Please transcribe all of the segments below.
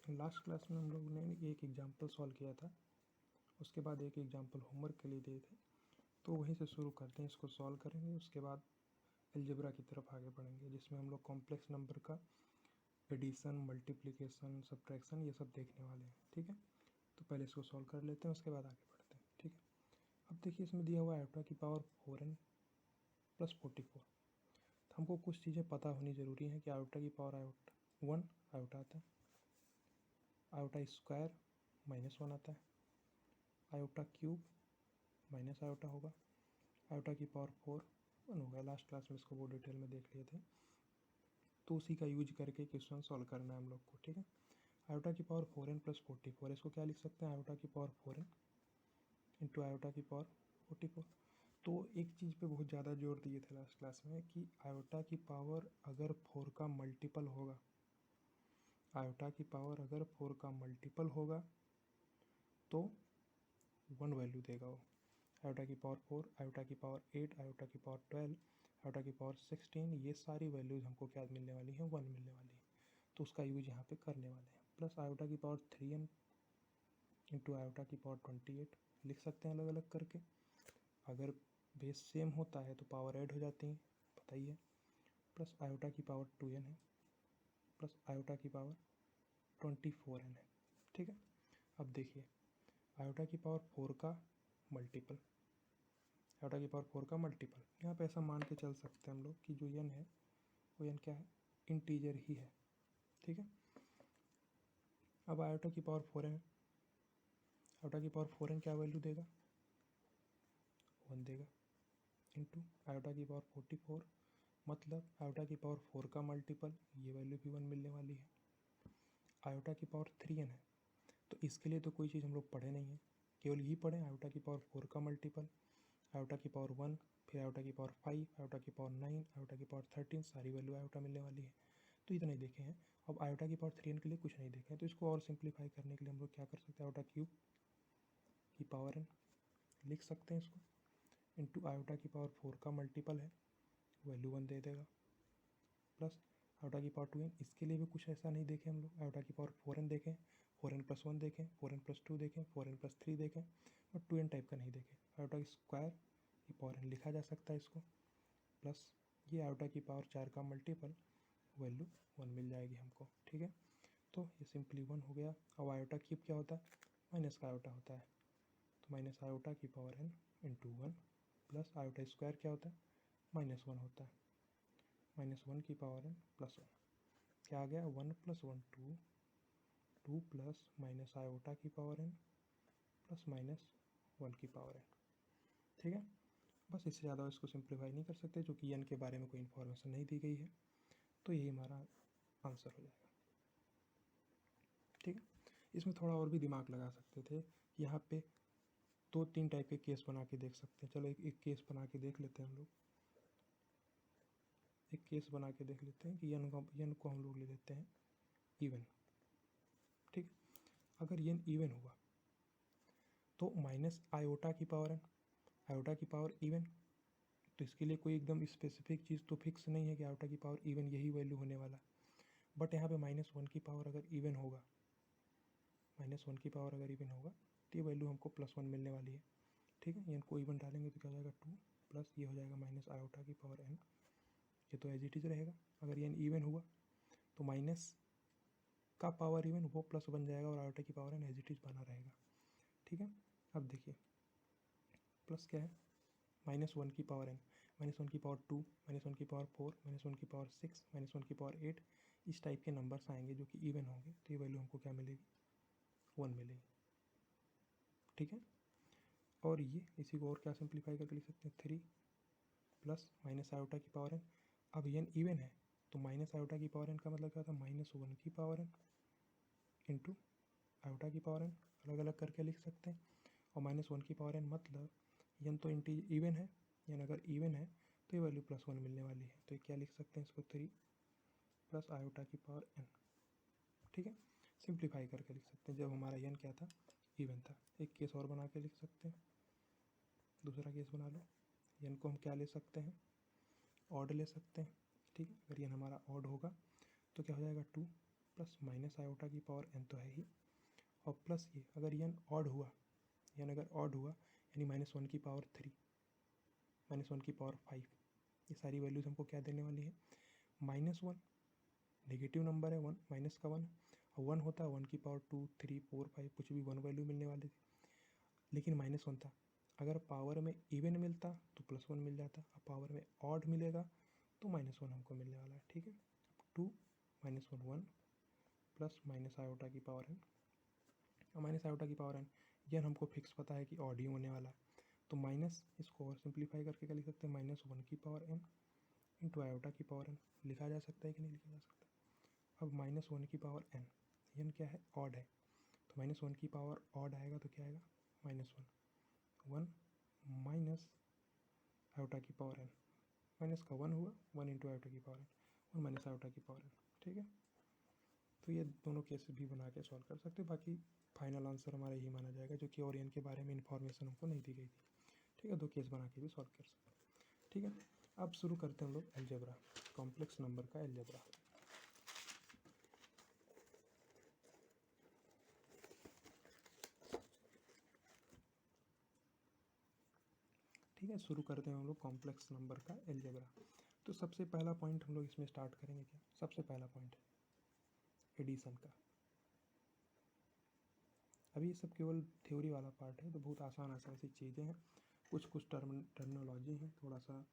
Last class में हम लोगों ने एक एग्जाम्पल सॉल्व किया था, उसके बाद एक एग्जाम्पल होमवर्क के लिए दिए थे, तो वहीं से शुरू करते हैं, इसको सॉल्व करेंगे, उसके बाद अलजेब्रा की तरफ आगे बढ़ेंगे, जिसमें हम लोग कॉम्प्लेक्स नंबर का एडिशन, मल्टीप्लिकेशन, सब्ट्रैक्शन ये सब देखने वाले हैं। ठीक है, तो पहले इसको सॉल्व कर लेते हैं, उसके बाद आगे बढ़ते हैं। ठीक है, अब देखिए इसमें दिया हुआ आयोटा की पावर 4n + 44। तो हमको कुछ चीज़ें पता होनी ज़रूरी है कि आयोटा की पावर आयोटा 1 आयोटा आता है, आयोटा स्क्वायर -1 आता है, आयोटा क्यूब माइनस आयोटा होगा, आयोटा की पावर 4 1 होगा। लास्ट क्लास में इसको बहुत डिटेल में देख लिए थे, तो उसी का यूज करके क्वेश्चन सॉल्व करना है हम लोग को। ठीक है, आयोटा की पावर 4n + 44, इसको क्या लिख सकते हैं, आयोटा की पावर 4n इंटू आयोटा की पावर 44। तो एक चीज़ पे बहुत ज़्यादा जोर दिए थे लास्ट क्लास में कि आयोटा की पावर अगर 4 का मल्टीपल होगा, आयोटा की पावर अगर 4 का मल्टीपल होगा तो 1 वैल्यू देगा वो। आयोटा की पावर 4, आयोटा की पावर 8, आयोटा की पावर 12, आयोटा की पावर 16, ये सारी वैल्यूज़ हमको क्या मिलने वाली हैं, 1 मिलने वाली है, तो उसका यूज यहाँ पे करने वाले हैं। प्लस आयोटा की पावर 3n इंटू आयोटा की पावर 28 लिख सकते हैं अलग अलग करके। अगर बेस सेम होता है तो पावर ऐड हो जाती है, पता ही है। प्लस आयोटा की पावर 2n है, प्लस आयोटा की पावर 24n है। ठीक है, अब देखिए आयोटा की पावर 4 का मल्टीपल, आयोटा की पावर 4 का मल्टीपल, यहाँ पे ऐसा मान के चल सकते हैं हम लोग कि जो n है वो n क्या है, इंटीजर ही है। ठीक है, अब आयोटा की पावर 4n, आयोटा की पावर 4n क्या वैल्यू देगा, 1 देगा, इंटू आयोटा की पावर 44, मतलब आयोटा की पावर 4 का मल्टीपल, ये वैल्यू भी 1 मिलने वाली है। आयोटा की पावर 3n है, तो इसके लिए तो कोई चीज़ हम लोग पढ़े नहीं है, केवल यही पढ़े आयोटा की पावर 4 का मल्टीपल, आयोटा की पावर 1, फिर आयोटा की पावर 5, आयोटा की पावर 9, आयोटा की पावर 13, सारी वैल्यू आयोटा मिलने वाली है, तो इतना ही देखे हैं। अब आयोटा की पावर 3n के लिए कुछ नहीं देखे हैं, तो इसको और सिंप्लीफाई करने के लिए हम लोग क्या कर सकते हैं, आयोटा क्यूब की पावर n लिख सकते हैं इसको, इंटू आयोटा की पावर 4 का मल्टीपल है, वैल्यू 1 दे देगा, प्लस आयोटा की पावर 2n, इसके लिए भी कुछ ऐसा नहीं देखें हम लोग, आयोटा की पावर 4n देखें, 4n + 1 देखें, 4n + 2 देखें, 4n + 3 देखें, और 2n टाइप का नहीं देखें। आयोटा की स्क्वायर की पावर n लिखा जा सकता है इसको, प्लस ये आयोटा की पावर 4 का मल्टीपल, वैल्यू 1 मिल जाएगी हमको। ठीक है, तो ये सिंपली 1 हो गया। अब आयोटा क्यूब क्या होता है, माइनस का आयोटा होता है, तो माइनस आयोटा की power n into 1, plus iota square क्या होता है, -1 होता है, -1 की पावर n +1, क्या आ गया, 1 + 1 2, 2 प्लस माइनस आयोटा की पावर n प्लस -1 की पावर n। ठीक है, बस इससे ज़्यादा इसको सिंप्लीफाई नहीं कर सकते, जो कि n के बारे में कोई इन्फॉर्मेशन नहीं दी गई है, तो यही हमारा आंसर हो जाएगा। ठीक है, इसमें थोड़ा और भी दिमाग लगा सकते थे, यहाँ पे 2-3 टाइप के केस बना के देख सकते हैं। चलो एक केस बना के देख लेते हैं हम लोग, एक केस बना के देख लेते हैं कि n को हम लोग ले लेते हैं इवन। ठीक, अगर n इवन हुआ तो माइनस आयोटा की पावर n, आयोटा की पावर इवन, तो इसके लिए कोई एकदम स्पेसिफिक चीज़ तो फिक्स नहीं है कि आयोटा की पावर इवन यही वैल्यू होने वाला, बट यहाँ पे -1 की पावर अगर इवन होगा, -1 की पावर अगर इवन होगा तो ये वैल्यू हमको +1 मिलने वाली है। ठीक है, n को इवन डालेंगे तो क्या हो जाएगा 2, प्लस ये हो जाएगा माइनस आयोटा की पावर n, ये तो एज इट इज़ रहेगा। अगर n इवन हुआ तो माइनस का पावर इवन वो प्लस बन जाएगा और आयोटा की power n as it is बना रहेगा। ठीक है, अब देखिए प्लस क्या है, -1 की पावर n, -1 की पावर 2, -1 की पावर 4, -1 की पावर 6, -1 की पावर 8, इस टाइप के नंबर्स आएंगे जो कि इवन होंगे, तो ये वैल्यू हमको क्या मिलेगी, 1 मिलेगी। ठीक है, और ये इसी को और क्या सिंप्लीफाई करके लिख सकते हैं, 3 प्लस माइनस आयोटा की पावर n। अब n इवन है तो माइनस आयोटा की पावर n का मतलब क्या होता है, -1 की पावर n इंटू आयोटा की पावर n, अलग अलग करके लिख सकते हैं। और -1 की पावर n मतलब n तो इवन है, n अगर इवन है तो ये वैल्यू +1 मिलने वाली है, तो ये क्या लिख सकते हैं इसको, 3 प्लस आयोटा की पावर n। ठीक है, सिंप्लीफाई करके लिख सकते हैं, जब हमारा n क्या था, इवन था। एक केस और बना के लिख सकते हैं, दूसरा केस बना लो, n को हम क्या ले सकते हैं, ऑड ले सकते हैं। ठीक है, अगर n हमारा ऑड होगा तो क्या हो जाएगा 2, प्लस माइनस आयोटा की पावर n तो है ही, और प्लस ये अगर n ऑड हुआ, अगर ऑड हुआ यानी -1 की पावर 3, -1 की पावर 5, ये सारी वैल्यूज़ हमको क्या देने वाली है, -1 नेगेटिव नंबर है, 1 माइनस का 1, और 1 होता है 1 की पावर 2 3 4 5 कुछ भी 1 वैल्यू मिलने वाली थी, लेकिन -1 था। अगर पावर में इवन मिलता तो +1 मिल जाता, अब पावर में ऑड मिलेगा तो -1 हमको मिलने वाला है। ठीक है, 2 -1 1 प्लस माइनस आयोटा की पावर n, और माइनस आयोटा की पावर n, यह हमको फिक्स पता है कि ऑड ही होने वाला है, तो माइनस इसको और सिंप्लीफाई करके क्या लिख सकते हैं, -1 की पावर n इंटू आयोटा की पावर n, लिखा जा सकता है कि नहीं लिखा जा सकता। अब -1 की पावर n क्या है, ऑड है, तो -1 की पावर ऑड आएगा तो क्या आएगा, -1 1 माइनस आयोटा की पावर n, माइनस का 1 हुआ, 1 इंटू आयोटा की पावर n, और माइनस आयोटा की पावर n। ठीक है, तो ये दोनों केस भी बना के सॉल्व कर सकते हैं, बाकी फाइनल आंसर हमारा यही माना जाएगा, जो कि और n के बारे में इन्फॉर्मेशन हमको नहीं दी गई थी। ठीक है, 2 केस बना के भी सॉल्व कर सकते हैं। ठीक है, अब शुरू करते हैं हम लोग अलजेब्रा, कॉम्प्लेक्स नंबर का अलजेब्रा। ठीक है, शुरू करते हैं हम लोग कॉम्प्लेक्स नंबर का अलजेब्रा। तो सबसे पहला पॉइंट हम लोग इसमें स्टार्ट करेंगे, क्या सबसे पहला पॉइंट है एडिशन का। अभी ये सब केवल थ्योरी वाला पार्ट है, तो बहुत आसान सी चीज़ें हैं, कुछ टर्मिनोलॉजी है, थोड़ा सा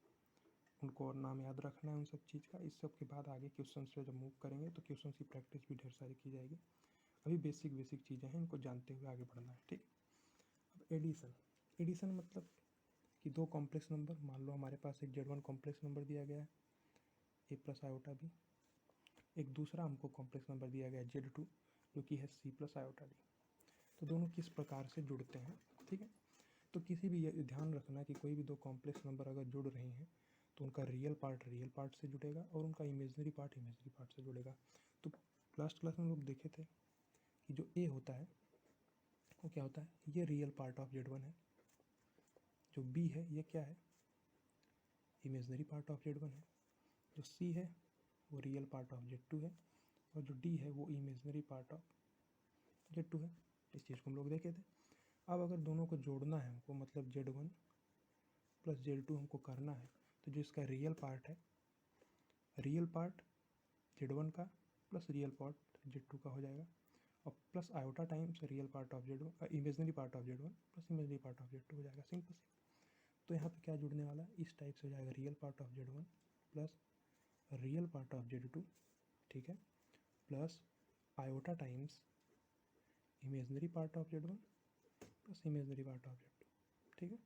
उनको नाम याद रखना है उन सब चीज़ का। इस सब के बाद आगे क्वेश्चन पे जब मूव करेंगे तो क्वेश्चन की प्रैक्टिस भी ढेर सारी की जाएगी। अभी बेसिक चीज़ें हैं, इनको जानते हुए आगे बढ़ना है। ठीक, अब एडिशन मतलब कि दो कॉम्प्लेक्स नंबर, मान लो हमारे पास एक Z1 कॉम्प्लेक्स नंबर दिया गया है a प्लस आयोटा b, एक दूसरा हमको कॉम्प्लेक्स नंबर दिया गया है Z2 जो कि है c प्लस आयोटा d। तो दोनों किस प्रकार से जुड़ते हैं। ठीक है, तो किसी भी ये ध्यान रखना कि कोई भी दो कॉम्प्लेक्स नंबर अगर जुड़ रहे हैं तो उनका रियल पार्ट से जुड़ेगा और उनका इमेजनरी पार्ट से जुड़ेगा। तो लास्ट क्लास में हम लोग देखे थे कि जो a होता है वो क्या होता है, ये रियल पार्ट ऑफ Z1 है, जो b है ये क्या है, इमेजनरी पार्ट ऑफ Z1 है, जो c है वो रियल पार्ट ऑफ Z2 है, और जो d है वो इमेजनरी पार्ट ऑफ Z2 है। इस चीज़ को हम लोग देखे थे। अब अगर दोनों को जोड़ना है हमको, मतलब Z1 प्लस Z2 हमको करना है, तो जो इसका रियल पार्ट है, रियल पार्ट Z1 का प्लस रियल पार्ट Z2 का हो जाएगा, और plus iota times real part of Z1, imaginary part of Z1 plus imaginary part of Z2 हो जाएगा, सिंपल। तो यहाँ पे क्या जुड़ने वाला है, इस टाइप से हो जाएगा, real part of Z1 plus real part of Z2, ठीक है, plus iota times imaginary part of Z1 plus imaginary part of Z2। ठीक है,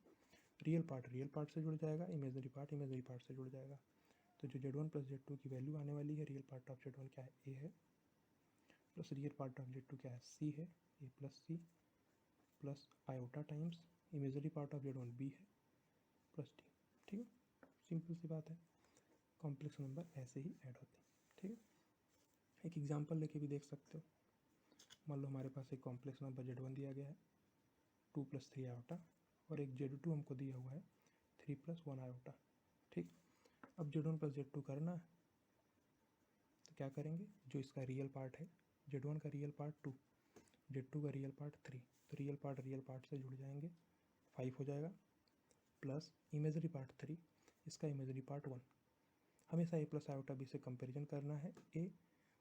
रियल पार्ट से जुड़ जाएगा, इमेजनरी पार्ट से जुड़ जाएगा। तो जो Z1 प्लस Z2 की वैल्यू आने वाली है, रियल पार्ट ऑफ Z1 क्या है, a है, plus real part of Z2 क्या है, c है, a plus c, plus iota times imaginary part of Z1 b है, प्लस d। ठीक है, सिंपल सी बात है, कॉम्प्लेक्स नंबर ऐसे ही ऐड होते हैं। ठीक है, एक एग्जांपल लेके भी देख सकते हो। मान लो हमारे पास एक कॉम्प्लेक्स नंबर Z1 दिया गया है 2 प्लस 3 आयोटा, और एक Z2 हमको दिया हुआ है 3 प्लस 1 आयोटा। ठीक, अब Z1 प्लस Z2 करना है तो क्या करेंगे, जो इसका रियल पार्ट है, Z1 का रियल पार्ट 2, Z2 का रियल पार्ट 3, तो रियल पार्ट से जुड़ जाएंगे, 5 हो जाएगा, प्लस इमेजरी पार्ट 3, इसका इमेजरी पार्ट 1। हमेशा a प्लस आयोटा b से कंपेरिजन करना है, a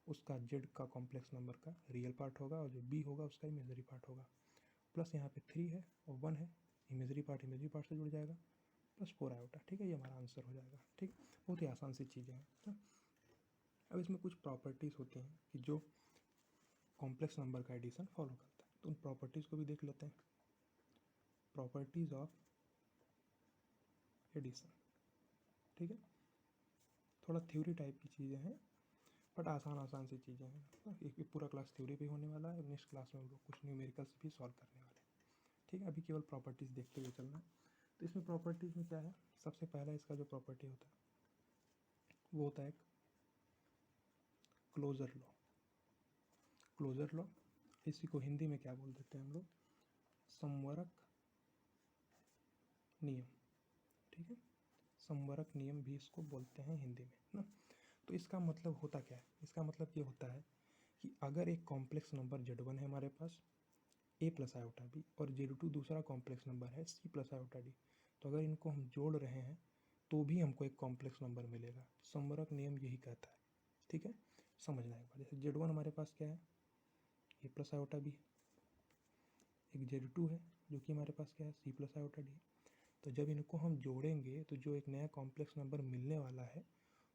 उसका z का कॉम्प्लेक्स नंबर का रियल पार्ट होगा और जो b होगा उसका इमेजरी पार्ट होगा, प्लस यहाँ पे 3 है और 1 है, इमेजरी पार्ट से जुड़ जाएगा, प्लस 4 आयोटा। ठीक है, ये हमारा आंसर हो जाएगा। ठीक, बहुत ही आसान सी चीज़ें हैं ना। अब इसमें कुछ प्रॉपर्टीज़ होती हैं कि जो कॉम्प्लेक्स नंबर का एडिशन फॉलो करता है, तो उन प्रॉपर्टीज़ को भी देख लेते हैं। प्रॉपर्टीज़ ऑफ एडिशन, ठीक है, थोड़ा थ्योरी टाइप की चीज़ें हैं बट आसान सी चीज़ें हैं। एक पूरा क्लास थ्योरी पे होने वाला है, नेक्स्ट क्लास में हम लोग कुछ न्यूमेरिकल्स भी सॉल्व करने वाले हैं। ठीक है, अभी केवल प्रॉपर्टीज़ देखते हुए चलना है। तो इसमें प्रॉपर्टीज़ में क्या है, सबसे पहला इसका जो प्रॉपर्टी होता है वो होता है क्लोजर लॉ। क्लोजर लॉ, इसी को हिंदी में क्या बोल देते हैं हम लोग, समवरक नियम। ठीक है, समवरक नियम भी इसको बोलते हैं हिंदी में ना। तो इसका मतलब होता क्या है, इसका मतलब ये होता है कि अगर एक कॉम्प्लेक्स नंबर Z1 है हमारे पास a प्लस आयोटा b और Z2 दूसरा कॉम्प्लेक्स नंबर है c प्लस आयोटा d, तो अगर इनको हम जोड़ रहे हैं तो भी हमको एक कॉम्प्लेक्स नंबर मिलेगा। समवर्ग नियम यही कहता है, ठीक है। समझना एक बार, जैसे Z1 हमारे पास क्या है, a प्लस आयोटा b, एक Z2 है जो कि हमारे पास क्या है, c प्लस आयोटा d। तो जब इनको हम जोड़ेंगे तो जो एक नया कॉम्प्लेक्स नंबर मिलने वाला है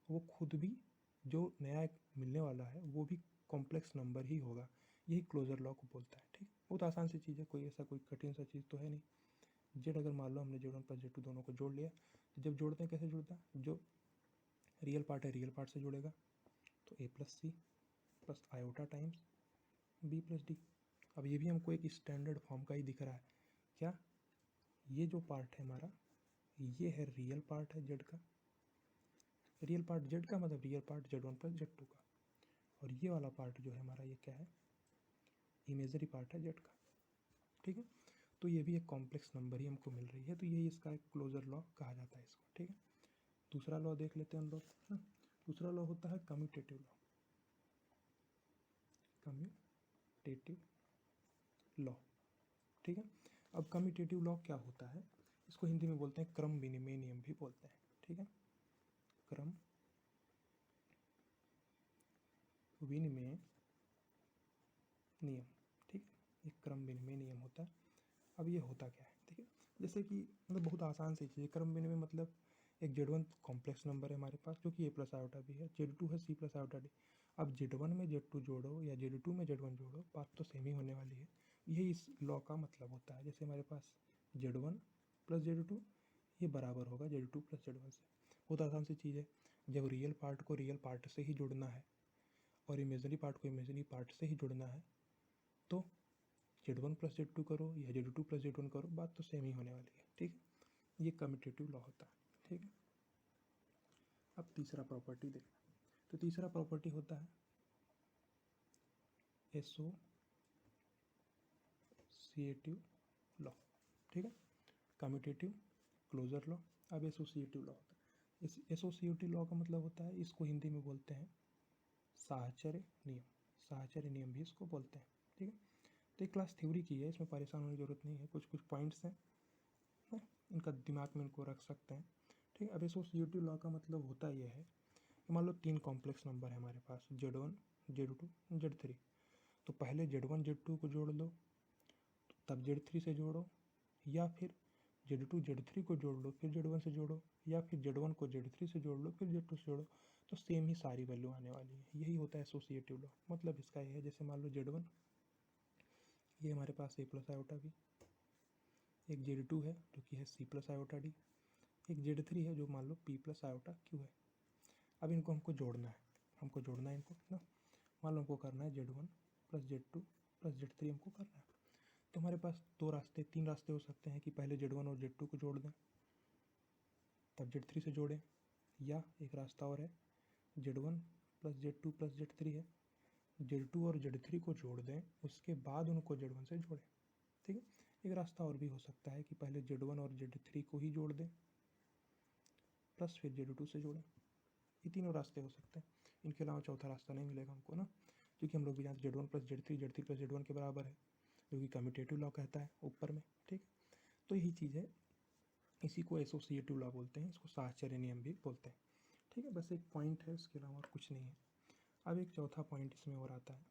वो खुद भी जो नया मिलने वाला है वो भी कॉम्प्लेक्स नंबर ही होगा। यही क्लोजर लॉ को बोलता है, ठीक। बहुत आसान सी चीज़ है, कोई ऐसा कोई कठिन सा चीज़ तो है नहीं। जेड अगर मान लो हमने Z1 प्लस Z2 दोनों को जोड़ लिया, तो जब जोड़ते हैं कैसे जुड़ता है, जो रियल पार्ट है रियल पार्ट से जुड़ेगा, तो a plus C plus iota times b plus D. अब ये भी हमको एक स्टैंडर्ड फॉर्म का ही दिख रहा है। क्या, ये जो पार्ट है हमारा, ये है रियल पार्ट है जेड का, रियल पार्ट जेड का मतलब real part Z1 plus Z2 का, और ये वाला पार्ट जो है हमारा ये क्या है, इमेजरी पार्ट है जेड का, ठीक है। तो ये भी एक कॉम्प्लेक्स नंबर ही हमको मिल रही है, तो यही इसका एक क्लोजर लॉ कहा जाता है इसको, ठीक है। दूसरा लॉ देख लेते हैं हम लोग, है ना। दूसरा लॉ होता है कम्यूटेटिव लॉ, कम्यूटेटिव लॉ, ठीक है। अब कम्यूटेटिव लॉ क्या होता है, इसको हिंदी में बोलते हैं क्रम विनिमय नियम भी बोलते हैं, ठीक है। क्रम विनिमय नियम, ठीक है, एक क्रम विनिमय नियम होता है। अब ये होता क्या है, ठीक है। जैसे कि मतलब बहुत आसान सी चीज़ है, क्रम विनिमय मतलब एक Z1 कॉम्प्लेक्स नंबर है हमारे पास जो कि a प्लस आयोटा भी है, Z2 है c प्लस आयोटा डी। अब Z1 में Z2 जोड़ो या Z2 में Z1 जोड़ो, बात तो सेम ही होने वाली है। यही इस लॉ का मतलब होता है। जैसे हमारे पास Z1 प्लस Z2 ये बराबर होगा Z2 प्लस Z1 से। बहुत आसान सी चीज़ है, जब रियल पार्ट को रियल पार्ट से ही जुड़ना है और इमेजनरी पार्ट को इमेजनरी पार्ट से ही जुड़ना है, तो Z1 प्लस Z2 करो या Z2 प्लस Z1 करो, बात तो सेम ही होने वाली है, ठीक है। ये कम्यूटेटिव लॉ होता है, ठीक है। अब तीसरा प्रॉपर्टी देखना, तो तीसरा प्रॉपर्टी होता है एसोसिएटिव लॉ, ठीक है। कम्यूटेटिव, क्लोजर लॉ, अब एसोसिएटिव लॉ होता है। इस एसोसिएटिव लॉ का मतलब होता है, इसको हिंदी में बोलते हैं साहचर्य नियम, साहचर्य नियम भी इसको बोलते हैं, ठीक है। तो एक क्लास थ्योरी की है, इसमें परेशान होने की जरूरत नहीं है, कुछ कुछ पॉइंट्स हैं ना, इनका दिमाग में इनको रख सकते हैं, ठीक है। अब एसोसिएटिव लॉ का मतलब होता यह है कि मान लो तीन कॉम्प्लेक्स नंबर है हमारे पास, Z1 Z2 Z3। तो पहले Z1 Z2 को जोड़ लो, तब Z3 से जोड़ो, या फिर Z2 Z3 को जोड़ लो फिर Z1 से जोड़ो, या फिर Z1 को Z3 से जोड़ लो फिर Z2 से जोड़ो, तो सेम ही सारी वैल्यू आने वाली है। यही होता है एसोसिएटिव लॉ। मतलब इसका ये है, जैसे मान लो Z1 ये हमारे पास a प्लस आयोटा भी, एक Z2 है जो कि है c प्लस आयोटा डी, एक Z3 है जो मान लो p प्लस आयोटा q है। अब इनको हमको जोड़ना है, इनको ना, मान लो हमको करना है Z1 plus Z2 plus Z3 हमको करना है। तो हमारे पास तीन रास्ते हो सकते हैं कि पहले Z1 और Z2 को जोड़ दें तब Z3 से जोड़ें, या एक रास्ता और है Z1 plus Z2 plus Z3 है, Z2 और Z3 को जोड़ दें उसके बाद उनको Z1 से जोड़ें, ठीक है। एक रास्ता और भी हो सकता है कि पहले Z1 और Z3 को ही जोड़ दें प्लस फिर Z2 से जोड़ें। ये तीनों रास्ते हो सकते हैं, इनके अलावा चौथा रास्ता नहीं मिलेगा हमको ना, क्योंकि हम लोग भी जानते Z1 plus Z3 plus Z1 के बराबर है, जो कि कम्यूटेटिव लॉ कहता है ऊपर में, ठीक। तो यही चीज़ है, इसी को एसोसिएटिव लॉ बोलते हैं, इसको साहचर्य नियम भी बोलते हैं, ठीक है। बस एक पॉइंट है, उसके अलावा और कुछ नहीं है। अब एक चौथा पॉइंट इसमें और आता है,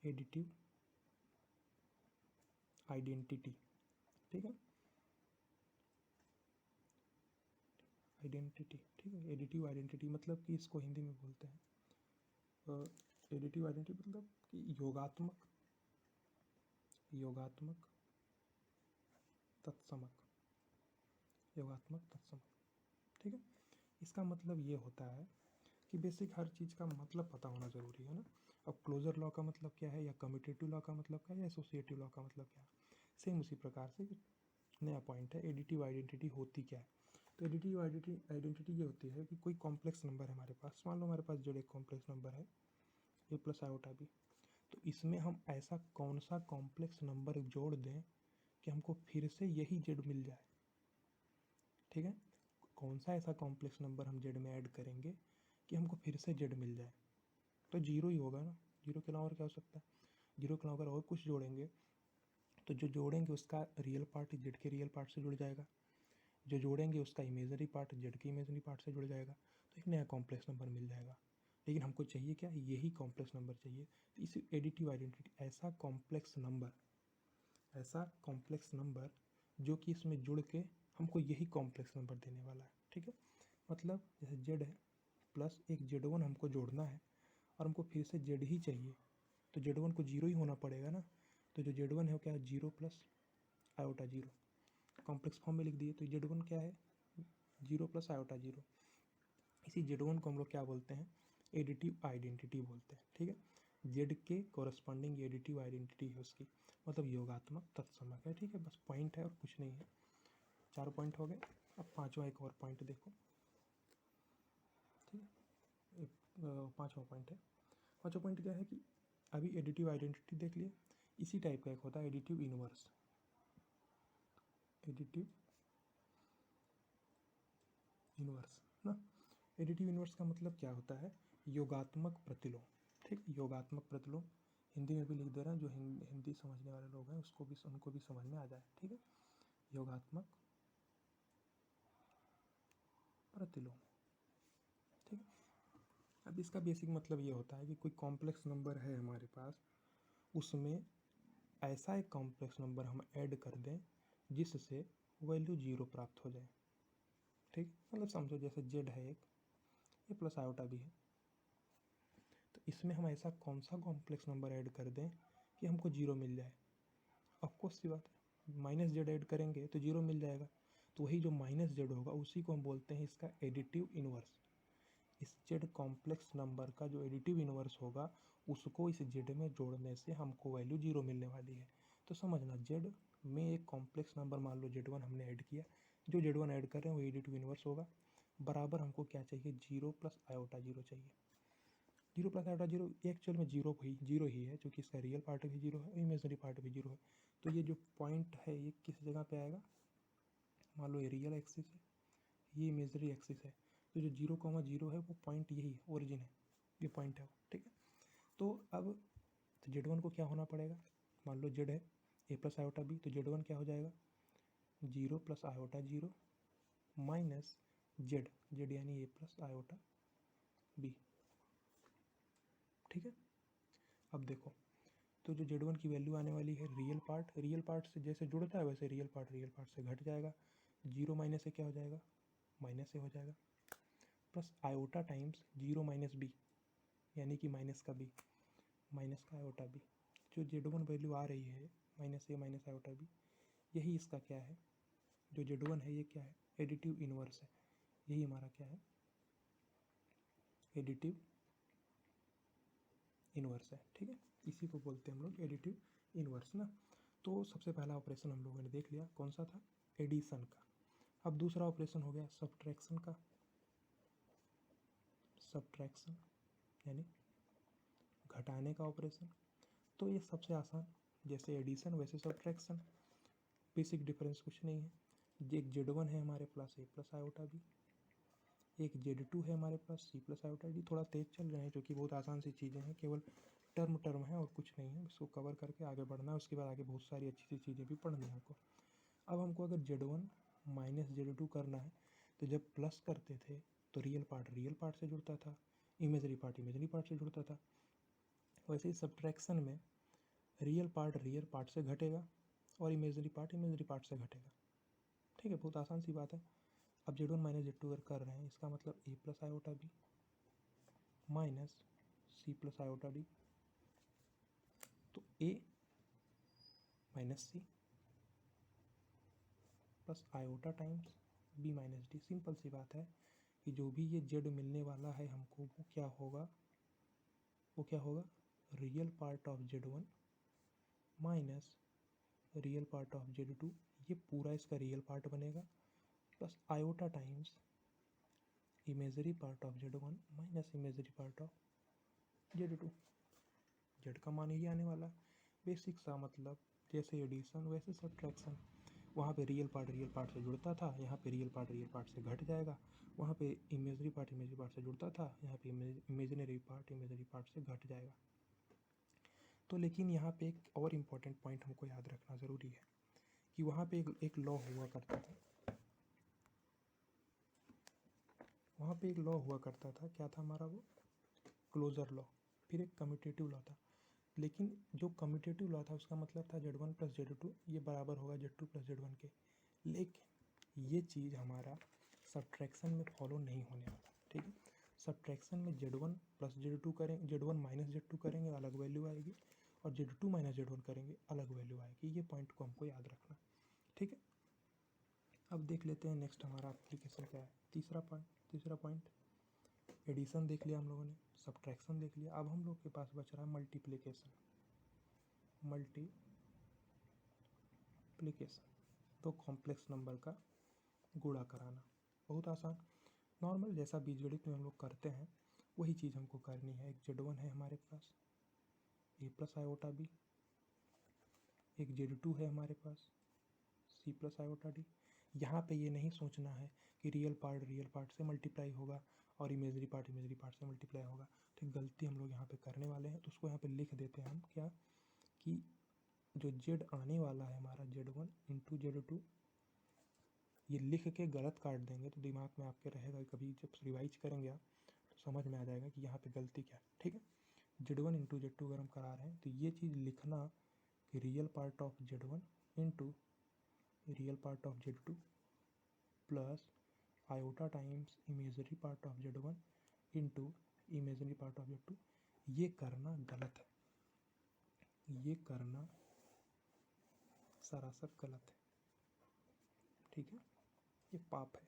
एडिटिव आइडेंटिटी, ठीक है। आइडेंटिटी, ठीक है। एडिटिव आइडेंटिटी मतलब कि इसको हिंदी में बोलते हैं, एडिटिव आइडेंटिटी मतलब कि योगात्मक तत्समक, ठीक है। इसका मतलब ये होता है कि बेसिक हर चीज़ का मतलब पता होना ज़रूरी है ना। अब क्लोजर लॉ का मतलब क्या है, या कम्यूटेटिव लॉ का मतलब क्या है, या एसोसिएटिव लॉ का मतलब क्या है, सेम उसी प्रकार से नया पॉइंट है, एडिटिव आइडेंटिटी होती क्या है। तो एडिटिव आइडेंटिटी ये होती है कि कोई कॉम्प्लेक्स नंबर है हमारे पास, मान लो हमारे पास जो एक कॉम्प्लेक्स नंबर है a प्लस आयोटा भी, तो इसमें हम ऐसा कौन सा कॉम्प्लेक्स नंबर जोड़ दें कि हमको फिर से यही जेड मिल जाए, ठीक है। कौन सा ऐसा कॉम्प्लेक्स नंबर हम जेड में ऐड करेंगे कि हमको फिर से जेड मिल जाए। तो जीरो ही होगा ना, जीरो के अलावा और क्या हो सकता है। जीरो के अलावा अगर और कुछ जोड़ेंगे तो जो जोड़ेंगे उसका रियल पार्ट जेड के रियल पार्ट से जुड़ जाएगा, जो जोड़ेंगे उसका इमेजनरी पार्ट जेड के इमेजनरी पार्ट से जुड़ जाएगा, तो एक नया कॉम्प्लेक्स नंबर मिल जाएगा। लेकिन हमको चाहिए क्या, यही कॉम्प्लेक्स नंबर चाहिए। तो इस एडिटिव आइडेंटिटी ऐसा कॉम्प्लेक्स नंबर जो कि इसमें जुड़ के हमको यही कॉम्प्लेक्स नंबर देने वाला है। ठीक है, मतलब जैसे जेड है प्लस एक जेड वन हमको जोड़ना है और हमको फिर से जेड ही चाहिए, तो जेड वन को जीरो ही होना पड़ेगा ना। तो जो जेड वन है वो क्या है, zero plus iota zero, complex form में लिख दिए। तो जेड वन क्या है, जीरो प्लस आयोटा जीरो। इसी जेड वन को हम लोग क्या बोलते हैं, एडिटिव आइडेंटिटी बोलते हैं। ठीक है, जेड के कॉरस्पॉन्डिंग एडिटिव आइडेंटिटी है उसकी, मतलब योगात्मक तत्समक है। ठीक है, बस पॉइंट है और कुछ नहीं है। 4 पॉइंट हो गए। अब पांचवा एक और पॉइंट देखो। ठीक है, एक पांचवा पॉइंट है। पांचवा पॉइंट क्या है कि अभी एडिटिव आइडेंटिटी देख लिए, इसी टाइप का एक होता है एडिटिव इनवर्स। एडिटिव इनवर्स ना, एडिटिव इनवर्स का मतलब क्या होता है, योगात्मक प्रतिलोम। ठीक, योगात्मक प्रतिलोम हिंदी में भी लिख दे रहे हैं, जो हिंदी समझने वाले लोग हैं उसको भी उनको भी समझ में आ जाए। ठीक है, योगात्मक प्रतिलोम। ठीक है, अब इसका बेसिक मतलब ये होता है कि कोई कॉम्प्लेक्स नंबर है हमारे पास, उसमें ऐसा एक कॉम्प्लेक्स नंबर हम ऐड कर दें जिससे वैल्यू जीरो प्राप्त हो जाए। ठीक, मतलब समझो जैसे जेड है एक, ये प्लस आयोटा भी है, तो इसमें हम ऐसा कौन सा कॉम्प्लेक्स नंबर ऐड कर दें कि हमको जीरो मिल जाए। ऑफकोर्स सी बात है, माइनस जेड ऐड करेंगे तो जीरो मिल जाएगा। तो वही जो माइनस जेड होगा उसी को हम बोलते हैं इसका एडिटिव इनवर्स। इस जेड कॉम्प्लेक्स नंबर का जो एडिटिव इनवर्स होगा उसको इस जेड में जोड़ने से हमको वैल्यू जीरो मिलने वाली है। तो समझना, जेड में एक कॉम्प्लेक्स नंबर मान लो जेड वन हमने ऐड किया, जो जेड वन ऐड कर रहे हैं वो एडिटिव इनवर्स होगा। बराबर हमको क्या चाहिए, जीरो प्लस आयोटा जीरो चाहिए। Zero plus iota zero actual में जीरो ही है, क्योंकि इसका रियल पार्ट भी जीरो है, इमेजनरी पार्ट भी जीरो है। तो ये जो पॉइंट है ये किस जगह पे आएगा, मान लो ये रियल एक्सिस है, ये इमेजनरी एक्सिस है, तो जो जीरो कॉमा जीरो है वो पॉइंट यही है, ओरिजिन है, ये पॉइंट है वो। ठीक है, तो अब तो जेड वन को क्या होना पड़ेगा, मान लो जेड है ए प्लस आयोटा बी, तो जेड वन क्या हो जाएगा, zero plus iota zero minus Z, Z यानी ए प्लस आयोटा बी। ठीक है, अब देखो, तो जो जेड वन की वैल्यू आने वाली है रियल पार्ट से जैसे जुड़ता है वैसे रियल पार्ट से घट जाएगा। जीरो माइनस से क्या हो जाएगा, माइनस से हो जाएगा, plus iota times zero minus B, यानी कि माइनस का बी, माइनस का आयोटा बी। जो जेड वन वैल्यू आ रही है minus A minus iota B, यही इसका क्या है, जो जेड वन है ये क्या है, एडिटिव इनवर्स है। यही हमारा क्या है, एडिटिव इनवर्स है। ठीक है, इसी को बोलते हैं हम लोग एडिटिव इनवर्स ना। तो सबसे पहला ऑपरेशन हम लोगों ने देख लिया, कौन सा था, एडिशन का। अब दूसरा ऑपरेशन हो गया सब्ट्रैक्शन का। सब्ट्रैक्शन यानी घटाने का ऑपरेशन। तो ये सबसे आसान, जैसे एडिशन वैसे सब्ट्रैक्शन, बेसिक डिफरेंस कुछ नहीं है। एक जेड वन है हमारे पास ए प्लस आयोटा बी, एक जेड टू है हमारे पास सी प्लस आयोटा डी। थोड़ा तेज चल रहे हैं क्योंकि बहुत आसान सी चीज़ें हैं, केवल टर्म है और कुछ नहीं है, इसको कवर करके आगे बढ़ना है। उसके बाद आगे बहुत सारी अच्छी सी चीज़ें भी पढ़नी है हमको। अब हमको अगर Z one minus Z two करना है, तो जब प्लस करते थे तो रियल पार्ट से जुड़ता था, इमेजरी पार्ट से जुड़ता था। वैसे ही सब्ट्रैक्शन में रियल पार्ट से घटेगा और इमेजरी पार्ट से घटेगा। ठीक है, बहुत आसान सी बात है। अब Z one minus Z two अगर कर रहे हैं, इसका मतलब A plus iota B minus C plus iota D, तो A minus C plus iota times B minus D. Simple सी बात है कि जो भी ये जेड मिलने वाला है हमको वो क्या होगा, real part of Z one minus real part of Z two, ये पूरा इसका रियल पार्ट बनेगा, plus iota times imagery part of Z one minus imagery part of Z two. Z का मान ही आने वाला है। बेसिक सा मतलब, जैसे एडिशन वैसे सब्ट्रैक्शन। वहाँ पे रियल पार्ट से जुड़ता था, यहाँ पे रियल पार्ट से घट जाएगा। वहाँ पे इमेजरी पार्ट से जुड़ता था, यहाँ पे इमेजिनरी पार्ट से घट जाएगा। तो लेकिन यहाँ पे एक और इम्पॉर्टेंट पॉइंट हमको याद रखना ज़रूरी है कि वहाँ पे एक लॉ हुआ करता था। वहाँ पे एक लॉ हुआ करता था, क्या था हमारा वो? Closure law. फिर एक कम्यूटेटिव लॉ था। लेकिन जो कम्यूटेटिव लॉ था उसका मतलब था Z1 प्लस Z2 ये बराबर होगा Z2 प्लस Z1 के। लेकिन ये चीज़ हमारा सब्ट्रैक्शन में फॉलो नहीं होने वाला, ठीक है। सब्ट्रैक्शन में Z1 प्लस Z2 करेंगे, Z1 माइनस Z2 करेंगे, अलग वैल्यू आएगी, और Z2 माइनस Z1 करेंगे, अलग वैल्यू आएगी। ये पॉइंट को हमको याद रखना, ठीक है। अब देख लेते हैं नेक्स्ट हमारा एप्लीकेशन क्या है। तीसरा पॉइंट एडिशन देख लिया हम लोगों ने, सब्ट्रैक्शन देख लिया। अब हम लोग के पास बच रहा है मल्टीप्लिकेशन। तो कॉम्प्लेक्स नंबर का गुणा कराना बहुत आसान, नॉर्मल जैसा बीजगणित में हम लोग करते हैं वही चीज़ हमको करनी है। एक Z1 है हमारे पास, a प्लस आयोटा बी। एक Z2 है हमारे पास, c प्लस आयोटा डी। यहाँ पे ये नहीं सोचना है कि रियल पार्ट से मल्टीप्लाई होगा और इमेजरी पार्ट से मल्टीप्लाई होगा। ठीक, गलती हम लोग यहाँ पे करने वाले हैं, तो उसको यहाँ पे लिख देते हैं हम क्या, कि जो Z आने वाला है हमारा Z1 इंटू Z2, ये लिख के गलत काट देंगे तो दिमाग में आपके रहेगा, कभी जब रिवाइज करेंगे आप तो समझ में आ जाएगा कि यहाँ पे गलती क्या है, ठीक है। Z1 इंटू Z2 अगर हम करा रहे हैं तो ये चीज़ लिखना कि real part of Z1 into real part of Z2 plus iota times imagery part of Z1 into imagery part of Z2, ये करना गलत है, ये करना सरासर गलत है, ठीक है। ये पाप है,